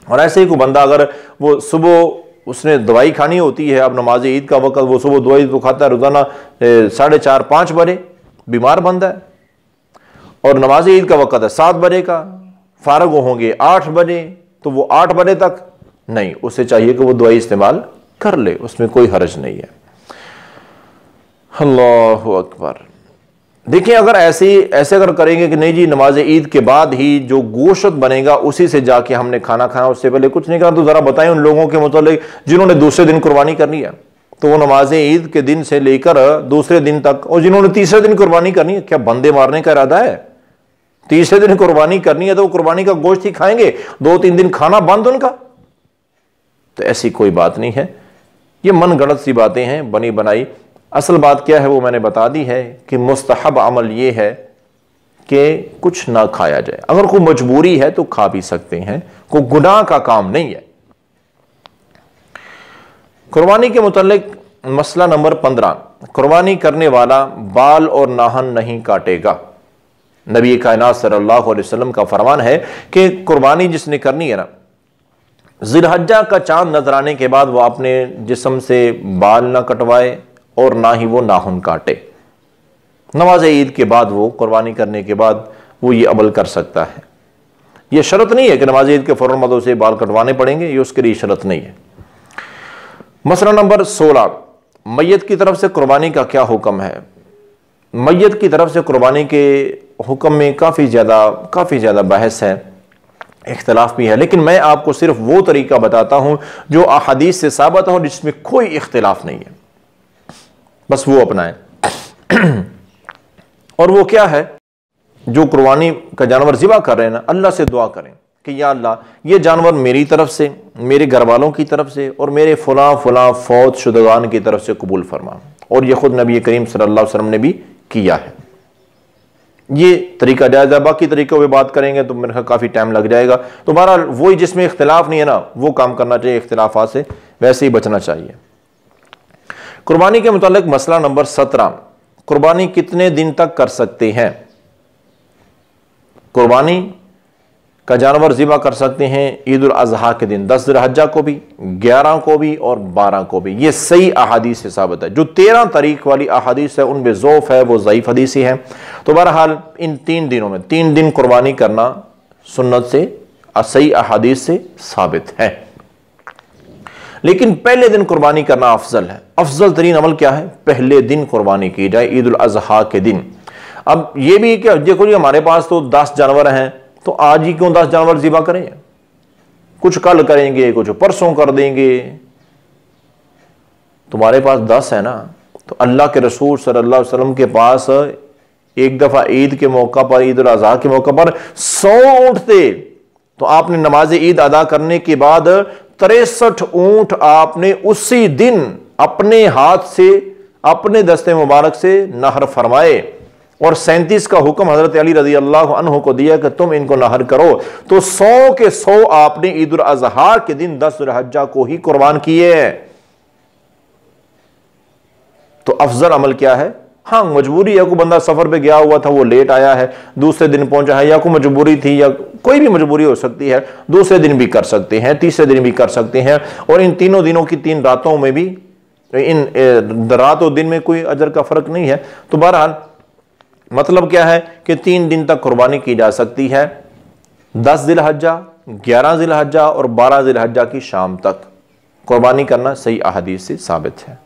और ऐसे ही कोई बंदा अगर वो सुबह उसने दवाई खानी होती है, अब नमाज ईद का वक्त, वो सुबह दवाई तो खाता है रोज़ाना 4:30-5 बजे, बीमार बंदा है और नमाज ईद का वक्त है 7 बजे का, फारग होंगे 8 बजे, तो वो 8 बजे तक नहीं, उसे चाहिए कि वो दवाई इस्तेमाल कर ले, उसमें कोई हर्ज नहीं है। अल्लाहु अकबर। देखिए अगर ऐसे अगर करेंगे कि नहीं जी नमाज ईद के बाद ही जो गोश्त बनेगा उसी से जाके हमने खाना खाना, उससे पहले कुछ नहीं करना, तो जरा बताएं उन लोगों के मुतालिक जिन्होंने दूसरे दिन कुर्बानी करनी है, तो वो नमाज ईद के दिन से लेकर दूसरे दिन तक, और जिन्होंने तीसरे दिन कुर्बानी करनी है, क्या बंदे मारने का इरादा है? तीसरे दिन कुर्बानी करनी है तो वो कुर्बानी का गोश्त ही खाएंगे, 2-3 दिन खाना बंद उनका? तो ऐसी कोई बात नहीं है, ये मन गढ़ंत सी बातें हैं, बनी बनाई। असल बात क्या है वो मैंने बता दी है कि मुस्तहब अमल ये है कि कुछ ना खाया जाए। अगर कोई मजबूरी है तो खा भी सकते हैं, कोई गुनाह का काम नहीं है। कुर्बानी के मुतालिक मसला नंबर 15, कुर्बानी करने वाला बाल और नाहन नहीं काटेगा। नबी कायनात सल्लल्लाहु अलैहि वसल्लम का फरमान है कि कुर्बानी जिसने करनी है ना, ज़िलहज्जा का चांद नजर आने के बाद वो अपने जिस्म से बाल ना कटवाए और ना ही वो नाखून काटे। नमाज ईद के बाद वो कुर्बानी करने के बाद वो ये अमल कर सकता है। ये शर्त नहीं है कि नमाज ईद के फौरन बाद उसे बाल कटवाने पड़ेंगे, ये उसके लिए शर्त नहीं है। मसला नंबर 16, मैयत की तरफ से कुर्बानी का क्या हुक्म है? मैयत की तरफ से कुर्बानी के हुक्म में काफ़ी ज़्यादा बहस है, इख्तलाफ भी है, लेकिन मैं आपको सिर्फ वो तरीका बताता हूं जो अहादीस से साबित है और जिसमें कोई इख्तलाफ नहीं है, बस वो अपनाएं। और वो क्या है? जो कुर्बानी का जानवर ज़िबा कर रहे हैं ना, अल्लाह से दुआ करें कि या अल्लाह ये जानवर मेरी तरफ से, मेरे घर वालों की तरफ से और मेरे फलां फलां फौत शुदगान की तरफ से कबूल फरमा। और ये खुद नबी करीम सल्लल्लाहु अलैहि वसल्लम ने भी किया है। ये तरीका जायज़ है, बाकी तरीकों पे बात करेंगे तो मेरे ख्याल काफ़ी टाइम लग जाएगा। तो बहरहाल वही जिसमें इख्तिलाफ नहीं है ना, वो काम करना चाहिए, इख्तिलाफात से वैसे ही बचना चाहिए। कुर्बानी के मुतालिक मसला नंबर 17, कुर्बानी कितने दिन तक कर सकते हैं? कुर्बानी का जानवर ज़िबा कर सकते हैं ईद उल अज़हा के दिन, 10 ज़िलहज्जा को भी, 11 को भी और 12 को भी। ये सही अहादीस से साबित है। जो 13 तारीख वाली अहादीस है उनमें ज़ौफ़ है, वो ज़ईफ़ हदीस ही है। तो बहरहाल इन 3 दिनों में 3 दिन कुर्बानी करना सुन्नत से, सही अहादीस से साबित है। लेकिन पहले दिन कुर्बानी करना अफजल है। अफजल तरीन अमल क्या है? पहले दिन कुर्बानी की जाए, ईद उल अज़हा के दिन। अब ये भी क्या, देखो जी हमारे पास तो 10 जानवर हैं, तो आज ही क्यों 10 जानवर ज़िबा करें? कुछ कल करेंगे, कुछ परसों कर देंगे। तुम्हारे पास 10 है ना, तो अल्लाह के रसूल सल्लल्लाहु अलैहि वसल्लम के पास एक दफा ईद के मौका पर, ईद उल अज़हा के मौका पर 100 ऊंट थे। तो आपने नमाज ईद अदा करने के बाद 63 ऊंट आपने उसी दिन अपने हाथ से, अपने दस्ते मुबारक से नहर फरमाए। और 37 का हुक्म हजरत अली रज़ी अल्लाह अन्हु को दिया कि तुम इनको नहर करो। तो 100 के 100 आपने ईद उल अज़हा के दिन 10 ज़िलहज्जा को ही कुर्बान किए हैं। तो अफजल अमल क्या है? हाँ, मजबूरी है, कोई बंदा सफर पे गया हुआ था, वो लेट आया है, दूसरे दिन पहुंचा है, या कोई मजबूरी थी, या कोई भी मजबूरी हो सकती है, दूसरे दिन भी कर सकते हैं, तीसरे दिन भी कर सकते हैं। और इन तीनों दिनों की 3 रातों में भी, इन रात और दिन में कोई अजर का फर्क नहीं है। तो बहरहाल मतलब क्या है कि 3 दिन तक कुर्बानी की जा सकती है, 10 ज़िलहज्जा, 11 ज़िलहज्जा और 12 ज़िलहज्जा की शाम तक कुर्बानी करना सही अहादीस से साबित है।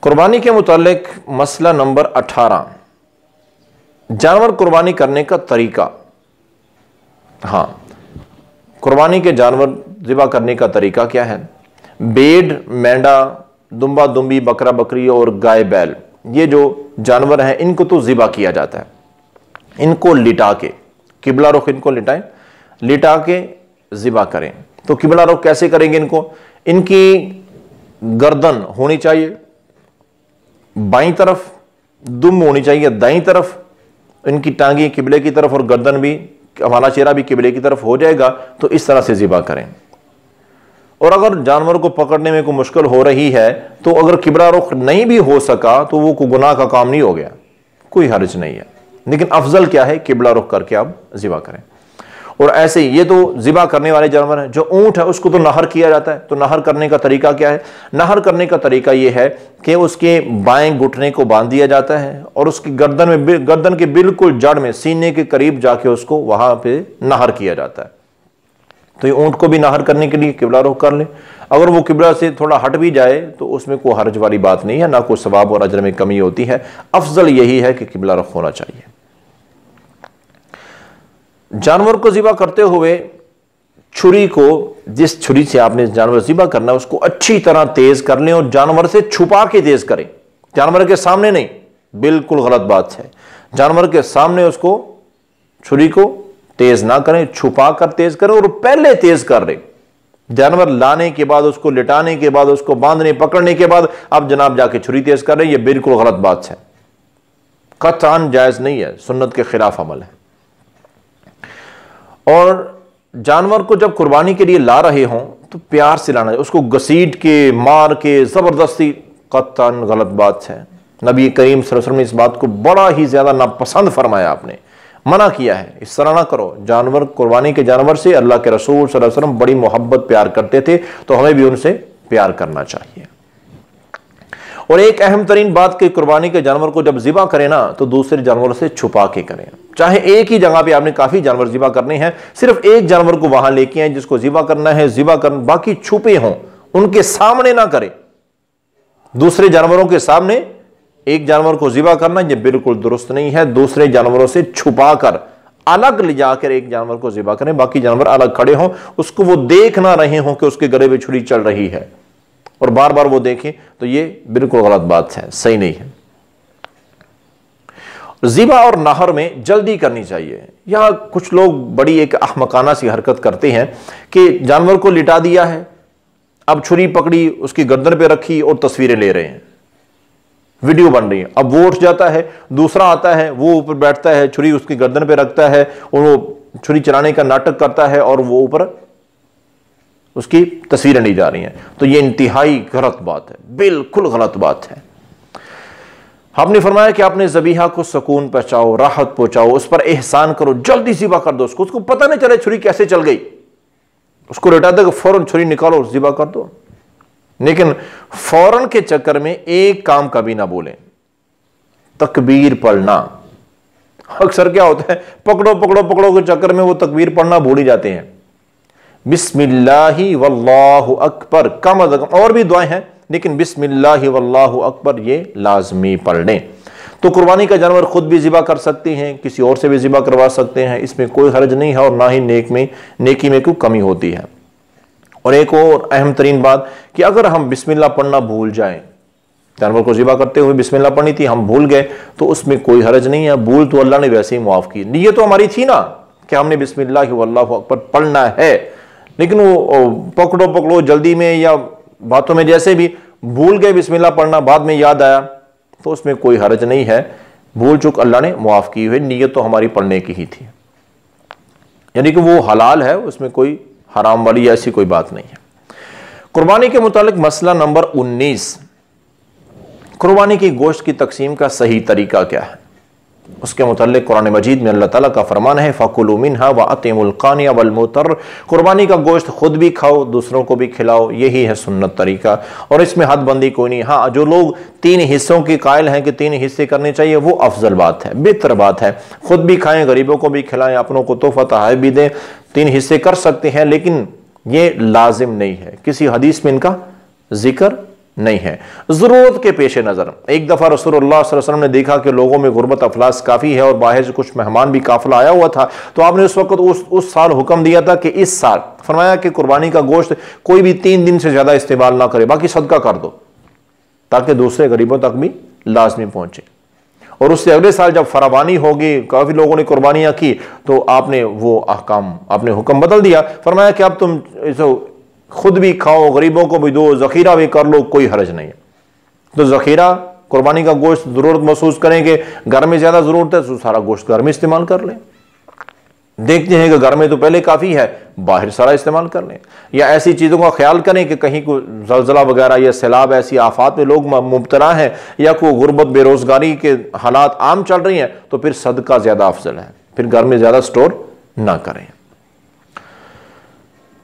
कुर्बानी के मुतालिक मसला नंबर 18, जानवर कुर्बानी करने का तरीका। हाँ, कुर्बानी के जानवर ज़िबा करने का तरीका क्या है? भेड़, मेंढा, दुम्बा दुम्बी, बकरा बकरी और गाय बैल, ये जो जानवर हैं इनको तो ज़िबा किया जाता है। इनको लिटा के, किबला रुख इनको लिटाएं, लिटा के ज़िबा करें। तो किबला रुख कैसे करेंगे इनको? इनकी गर्दन होनी चाहिए बाईं तरफ, दुम होनी चाहिए दाईं तरफ, इनकी टांगी किबले की तरफ और गर्दन भी, हमारा चेहरा भी किबले की तरफ हो जाएगा, तो इस तरह से ज़िबा करें। और अगर जानवर को पकड़ने में कोई मुश्किल हो रही है तो अगर किबला रुख नहीं भी हो सका तो वो कोई गुनाह का काम नहीं हो गया, कोई हर्ज नहीं है। लेकिन अफजल क्या है, किबला रुख करके आप ज़िबा करें। और ऐसे ये तो ज़िबा करने वाले जानवर हैं। जो ऊंट है उसको तो नहर किया जाता है, तो नहर करने का तरीका क्या है? नहर करने का तरीका ये है कि उसके बाएं घुटने को बांध दिया जाता है और उसकी गर्दन के बिल्कुल जड़ में, सीने के करीब जाके उसको वहां पे नहर किया जाता है। तो ये ऊंट को भी नहर करने के लिए किबला रुख कर ले। अगर वो किबला से थोड़ा हट भी जाए तो उसमें कोई हर्ज वाली बात नहीं है, ना कोई सवाब और अजर में कमी होती है। अफजल यही है कि किबला रुख होना चाहिए। जानवर को ज़िबा करते हुए छुरी को, जिस छुरी से आपने जानवर ज़िबा करना है उसको अच्छी तरह तेज कर लें और जानवर से छुपा के तेज करें, जानवर के सामने नहीं। बिल्कुल गलत बात है, जानवर के सामने उसको छुरी को तेज ना करें, छुपा कर तेज करें और पहले तेज कर रहे। जानवर लाने के बाद, उसको लिटाने के बाद, उसको बांधने पकड़ने के बाद आप जनाब जाके छुरी तेज कर रहे हैं, यह बिल्कुल गलत बात है, कतई जायज नहीं है, सुन्नत के खिलाफ अमल है। और जानवर को जब कुर्बानी के लिए ला रहे हों तो प्यार से लाना है, उसको घसीट के, मार के, जबरदस्ती, कतई गलत बात है। नबी करीम सल्लल्लाहु अलैहि वसल्लम ने इस बात को बड़ा ही ज्यादा नापसंद फरमाया, आपने मना किया है, इस तरह ना करो। जानवर, कुर्बानी के जानवर से अल्लाह के रसूल सल्लल्लाहु अलैहि वसल्लम बड़ी मोहब्बत प्यार करते थे, तो हमें भी उनसे प्यार करना चाहिए। और एक अहम तरीन बात कि कुर्बानी के जानवर को जब ज़िबा करें ना तो दूसरे जानवरों से छुपा के करें। चाहे एक ही जगह पे आपने काफी जानवर ज़िबा करने हैं, सिर्फ एक जानवर को वहां लेके आए जिसको ज़िबा करना है, ज़िबा कर, बाकी छुपे हों, उनके सामने ना करें। दूसरे जानवरों के सामने एक जानवर को ज़िबा करना यह बिल्कुल दुरुस्त नहीं है। दूसरे जानवरों से छुपा कर अलग ले जाकर एक जानवर को ज़िबा करें, बाकी जानवर अलग खड़े हों, उसको वो देख ना रहे हों कि उसके गले में छुरी चल रही है और बार बार वो देखें, तो ये बिल्कुल गलत बात है, सही नहीं है। ज़िबा और नहर में जल्दी करनी चाहिए। यहां कुछ लोग बड़ी एक अहमकाना सी हरकत करते हैं कि जानवर को लिटा दिया है, अब छुरी पकड़ी, उसकी गर्दन पे रखी और तस्वीरें ले रहे हैं, वीडियो बन रही है। अब वो उठ जाता है, दूसरा आता है, वो ऊपर बैठता है, छुरी उसकी गर्दन पे रखता है और वो छुरी चलाने का नाटक करता है और वो ऊपर उसकी तस्वीरें ली जा रही हैं। तो ये इंतहाई गलत बात है, बिल्कुल गलत बात है। आपने फरमाया कि आपने ज़बीहा को सुकून पहुंचाओ, राहत पहुंचाओ, उस पर एहसान करो, जल्दी ज़िबा कर दो उसको पता नहीं चले छुरी कैसे चल गई, उसको लेटा दे, फौरन छुरी निकालो और ज़िबा कर दो। लेकिन फौरन के चक्कर में एक काम कभी ना बोलें, तकबीर पढ़ना। अक्सर क्या होता है, पकड़ो पकड़ो पकड़ो के चक्कर में वो तकबीर पढ़ना भूल ही जाते हैं। बिस्मिल्लाहि वल्लाहु अकबर, कम अज़ कम, और भी दुआएं हैं लेकिन बिस्मिल्लाहि वल्लाहु अकबर ये लाजमी पढ़ लें। तो कुर्बानी का जानवर खुद भी ज़िबा कर सकते हैं, किसी और से भी ज़िबा करवा सकते हैं, इसमें कोई हर्ज नहीं है और ना ही नेकी में कोई कमी होती है। और एक और अहम तरीन बात कि अगर हम बिस्मिल्लाह पढ़ना भूल जाएं, जानवर को ज़िबा करते हुए बिस्मिल्लाह पढ़नी थी, हम भूल गए, तो उसमें कोई हर्ज नहीं है। भूल तो अल्लाह ने वैसे ही माफ़ की, नीयत तो हमारी थी ना कि हमने बिस्मिल्लाह वल्लाहु अकबर पढ़ना है, लेकिन वो पकड़ो पकड़ो जल्दी में या बातों में जैसे भी भूल गए बिस्मिल्लाह पढ़ना, बाद में याद आया, तो उसमें कोई हर्ज नहीं है। भूल चूक अल्लाह ने माफ़ की हुई, नीयत तो हमारी पढ़ने की ही थी, यानी कि वो हलाल है, उसमें कोई हराम वाली ऐसी कोई बात नहीं है। कुर्बानी के मुतालिक मसला नंबर 19, कुर्बानी की गोश्त की तकसीम का सही तरीका क्या है। उसके मुतालिक कुरान मजीद में अल्लाह ताला का फरमान है, फ़कुलू मिन्हा व अतिमुल क़ानिय वल मुतर, कुर्बानी का गोश्त खुद भी खाओ, दूसरों को भी खिलाओ, यही है सुन्नत तरीका, और इसमें हदबंदी कोई नहीं। हाँ, जो लोग 3 हिस्सों के कायल हैं कि 3 हिस्से करने चाहिए, वो अफजल बात है, बेहतर बात है। खुद भी खाएं, गरीबों को भी खिलाएं, अपनों को तोहफा तहाफ़ भी दें, 3 हिस्से कर सकते हैं, लेकिन ये लाजिम नहीं है, किसी हदीस में इनका जिक्र नहीं है। जरूरत के पेश नजर एक दफा रसूलुल्लाह सल्लल्लाहु अलैहि वसल्लम ने देखा कि लोगों में गुर्बत अफलास काफी है और बाहर से कुछ मेहमान भी काफिला आया हुआ था, तो आपने उस वक्त उस साल हुक्म दिया था कि इस साल फरमाया कि कुर्बानी का गोश्त कोई भी 3 दिन से ज्यादा इस्तेमाल ना करे, बाकी सदका कर दो, ताकि दूसरे गरीबों तक भी लाजमी पहुंचे। और उससे अगले साल जब फरावानी होगी, काफी लोगों ने कुर्बानियां की, तो आपने वो अहकाम, आपने हुक्म बदल दिया, फरमाया कि अब तुम खुद भी खाओ, गरीबों को भी दो, जखीरा भी कर लो, कोई हर्ज नहीं है। तो जखीरा कुर्बानी का गोश्त ज़रूरत महसूस करें कि घर में ज़्यादा ज़रूरत है तो सारा गोश्त घर में इस्तेमाल कर लें। देखते हैं कि घर में तो पहले काफ़ी है, बाहर सारा इस्तेमाल कर लें। या ऐसी चीज़ों का ख्याल करें कि कहीं को ज़लज़ला वगैरह या सैलाब ऐसी आफात में लोग मुब्तला हैं या कोई गुर्बत बेरोज़गारी के हालात आम चल रही हैं, तो फिर सदका ज़्यादा अफजल है, फिर घर में ज़्यादा स्टोर ना करें।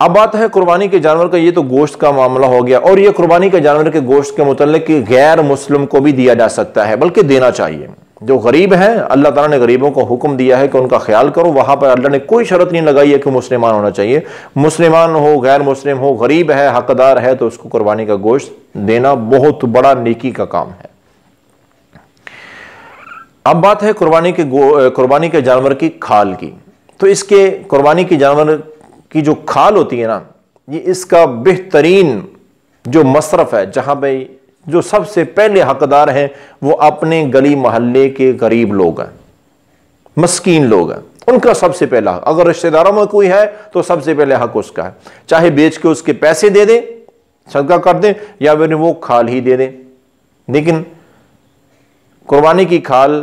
अब बात है कुर्बानी के जानवर का, ये तो गोश्त का मामला हो गया। और ये कुर्बानी के जानवर के गोश्त के मुतल्लिक गैर मुस्लिम को भी दिया जा सकता है, बल्कि देना चाहिए। जो गरीब हैं, अल्लाह ताला ने गरीबों को हुक्म दिया है कि उनका ख्याल करो। वहां पर अल्लाह ने कोई शर्त नहीं लगाई है कि मुसलमान होना चाहिए। मुसलमान हो, गैर मुस्लिम हो, गरीब है, हकदार है, तो उसको कुर्बानी का गोश्त देना बहुत बड़ा नेकी का काम है। अब बात है कुर्बानी के जानवर की खाल की। तो इसके कुर्बानी के जानवर की जो खाल होती है ना, ये इसका बेहतरीन जो मसरफ है, जहां पे जो सबसे पहले हकदार हैं वो अपने गली मोहल्ले के गरीब लोग हैं, मस्कीन लोग हैं। उनका सबसे पहला, अगर रिश्तेदारों में कोई है तो सबसे पहले हक उसका है। चाहे बेच के उसके पैसे दे दे, सदका कर दे, या फिर वो खाल ही दे दे। लेकिन कुर्बानी की खाल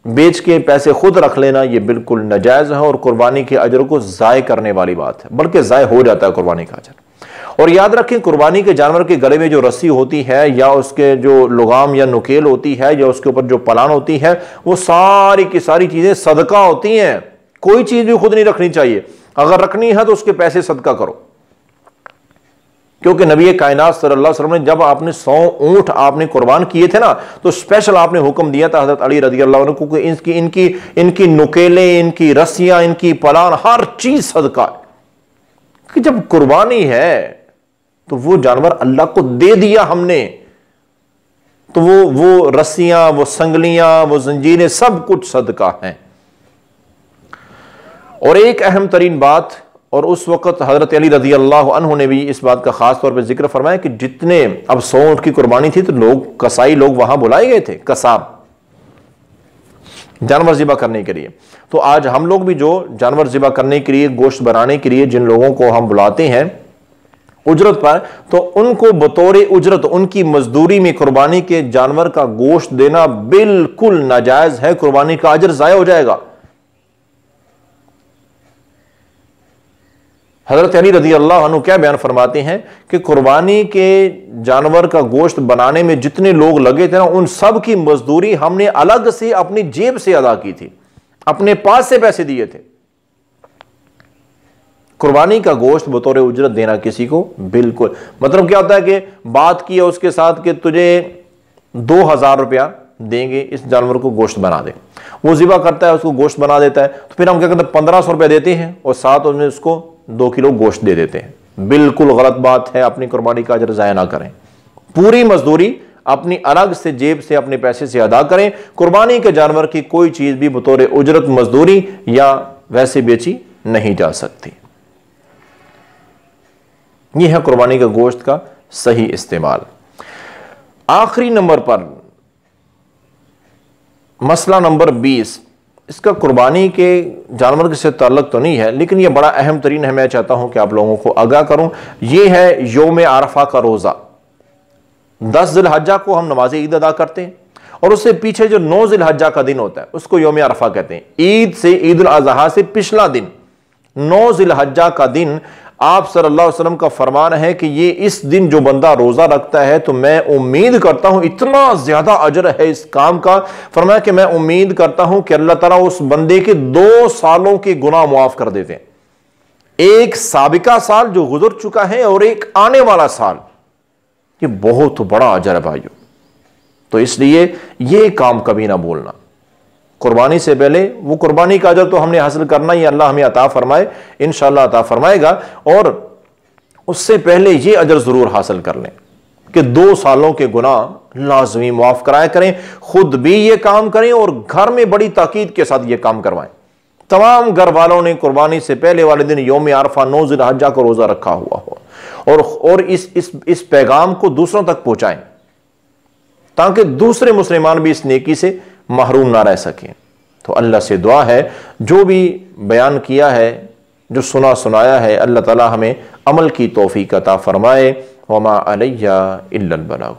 बेच के पैसे खुद रख लेना ये बिल्कुल नाजायज है और कुर्बानी के अजर को ज़ाय करने वाली बात है, बल्कि ज़ाय हो जाता है कुर्बानी का अजर। और याद रखें, कुर्बानी के जानवर के गले में जो रस्सी होती है या उसके जो लगाम या नुकेल होती है या उसके ऊपर जो पलान होती है, वो सारी की सारी चीजें सदका होती हैं। कोई चीज भी खुद नहीं रखनी चाहिए। अगर रखनी है तो उसके पैसे सदका करो, क्योंकि नबी कायनात सल्लल्लाहु अलैहि वसल्लम ने जब आपने 100 ऊंट आपने कुर्बान किए थे ना, तो स्पेशल आपने हुक्म दिया था हजरत अली रजी अल्लाह अन्हु को, इनकी नुकेलें, इनकी रस्सियां, इनकी पलान, हर चीज सदका है। कि जब कुर्बानी है तो वो जानवर अल्लाह को दे दिया हमने, तो वो रस्सियां, वो संगलियां, वो जंजीरें, सब कुछ सदका हैं। और एक अहम तरीन बात, और उस वक्त हजरत अली रज़ी अल्लाह अन्हु ने भी इस बात का खास तौर पर जिक्र फरमाया कि जितने अब 100 ऊंट की कुर्बानी थी तो लोग, कसाई लोग वहां बुलाए गए थे, कसाब, जानवर ज़िबा करने के लिए। तो आज हम लोग भी जो जानवर ज़िबा करने के लिए, गोश्त बनाने के लिए जिन लोगों को हम बुलाते हैं उजरत पर, तो उनको बतौर उजरत उनकी मजदूरी में कुर्बानी के जानवर का गोश्त देना बिल्कुल नाजायज है। कुर्बानी का अजर ज़ाया हो जाएगा। हजरत अली रज़ी अल्लाह अन्हु क्या बयान फरमाते हैं कि कुर्बानी के जानवर का गोश्त बनाने में जितने लोग लगे थे ना, उन सब की मजदूरी हमने अलग से अपनी जेब से अदा की थी, अपने पास से पैसे दिए थे। कुर्बानी का गोश्त बतौर उजरत देना किसी को बिल्कुल, मतलब क्या होता है कि बात की है उसके साथ कि तुझे 2000 रुपया देंगे, इस जानवर को गोश्त बना दे। वो ज़िबा करता है, उसको गोश्त बना देता है, तो फिर हम क्या करते हैं, 1500 रुपया देते हैं और साथ उसमें उसको 2 किलो गोश्त दे देते हैं। बिल्कुल गलत बात है। अपनी कुर्बानी का अजर ज़ाया ना करें। पूरी मजदूरी अपनी अलग से जेब से, अपने पैसे से अदा करें। कुर्बानी के जानवर की कोई चीज भी बतौर उजरत, मजदूरी या वैसे बेची नहीं जा सकती। यह है कुर्बानी के गोश्त का सही इस्तेमाल। आखिरी नंबर पर मसला नंबर 20, इसका कुर्बानी के जानवर से ताल्लुक तो नहीं है, लेकिन यह बड़ा अहम तरीन है। मैं चाहता हूं कि आप लोगों को आगाह करूं। यह है यौम आरफा का रोजा। 10 ज़िलहज्जा को हम नमाज ईद अदा करते हैं और उससे पीछे जो 9 ज़िलहज्जा का दिन होता है उसको यौम आरफा कहते हैं। ईद से, ईद उल अज़हा से पिछला दिन 9 ज़िलहज्जा का दिन, आप सल्लल्लाहु अलैहि वसल्लम का फरमान है कि ये इस दिन जो बंदा रोजा रखता है तो मैं उम्मीद करता हूं, इतना ज्यादा अजर है इस काम का, फरमाया कि मैं उम्मीद करता हूं कि अल्लाह ताला उस बंदे के 2 सालों के गुनाह मुआफ कर देते हैं। एक साबिका साल जो गुजर चुका है और एक आने वाला साल। ये बहुत बड़ा अजर है भाइयों। तो इसलिए ये काम कभी ना भूलना। कुर्बानी से पहले वो कुर्बानी का अजर तो हमने हासिल करना ही, अल्लाह हमें अता फरमाए, इंशाअल्लाह अता फरमाएगा। और उससे पहले ये अजर जरूर हासिल कर लें कि 2 सालों के गुनाह लाजमी मुआफ कराया करें। खुद भी ये काम करें और घर में बड़ी ताकीद के साथ ये काम करवाएं। तमाम घर वालों ने कुर्बानी से पहले वाले दिन यौम आरफा 9 ज़िलहज्जा को रोजा रखा हुआ हो और इस पैगाम को दूसरों तक पहुंचाएं, ताकि दूसरे मुसलमान भी इस नेकी से महरूम ना रह सकें। तो अल्लाह से दुआ है, जो भी बयान किया है, जो सुनाया है, अल्लाह ताला हमें अमल की तौफीक अता फरमाए। वमा अलैया इल्लल बलाग।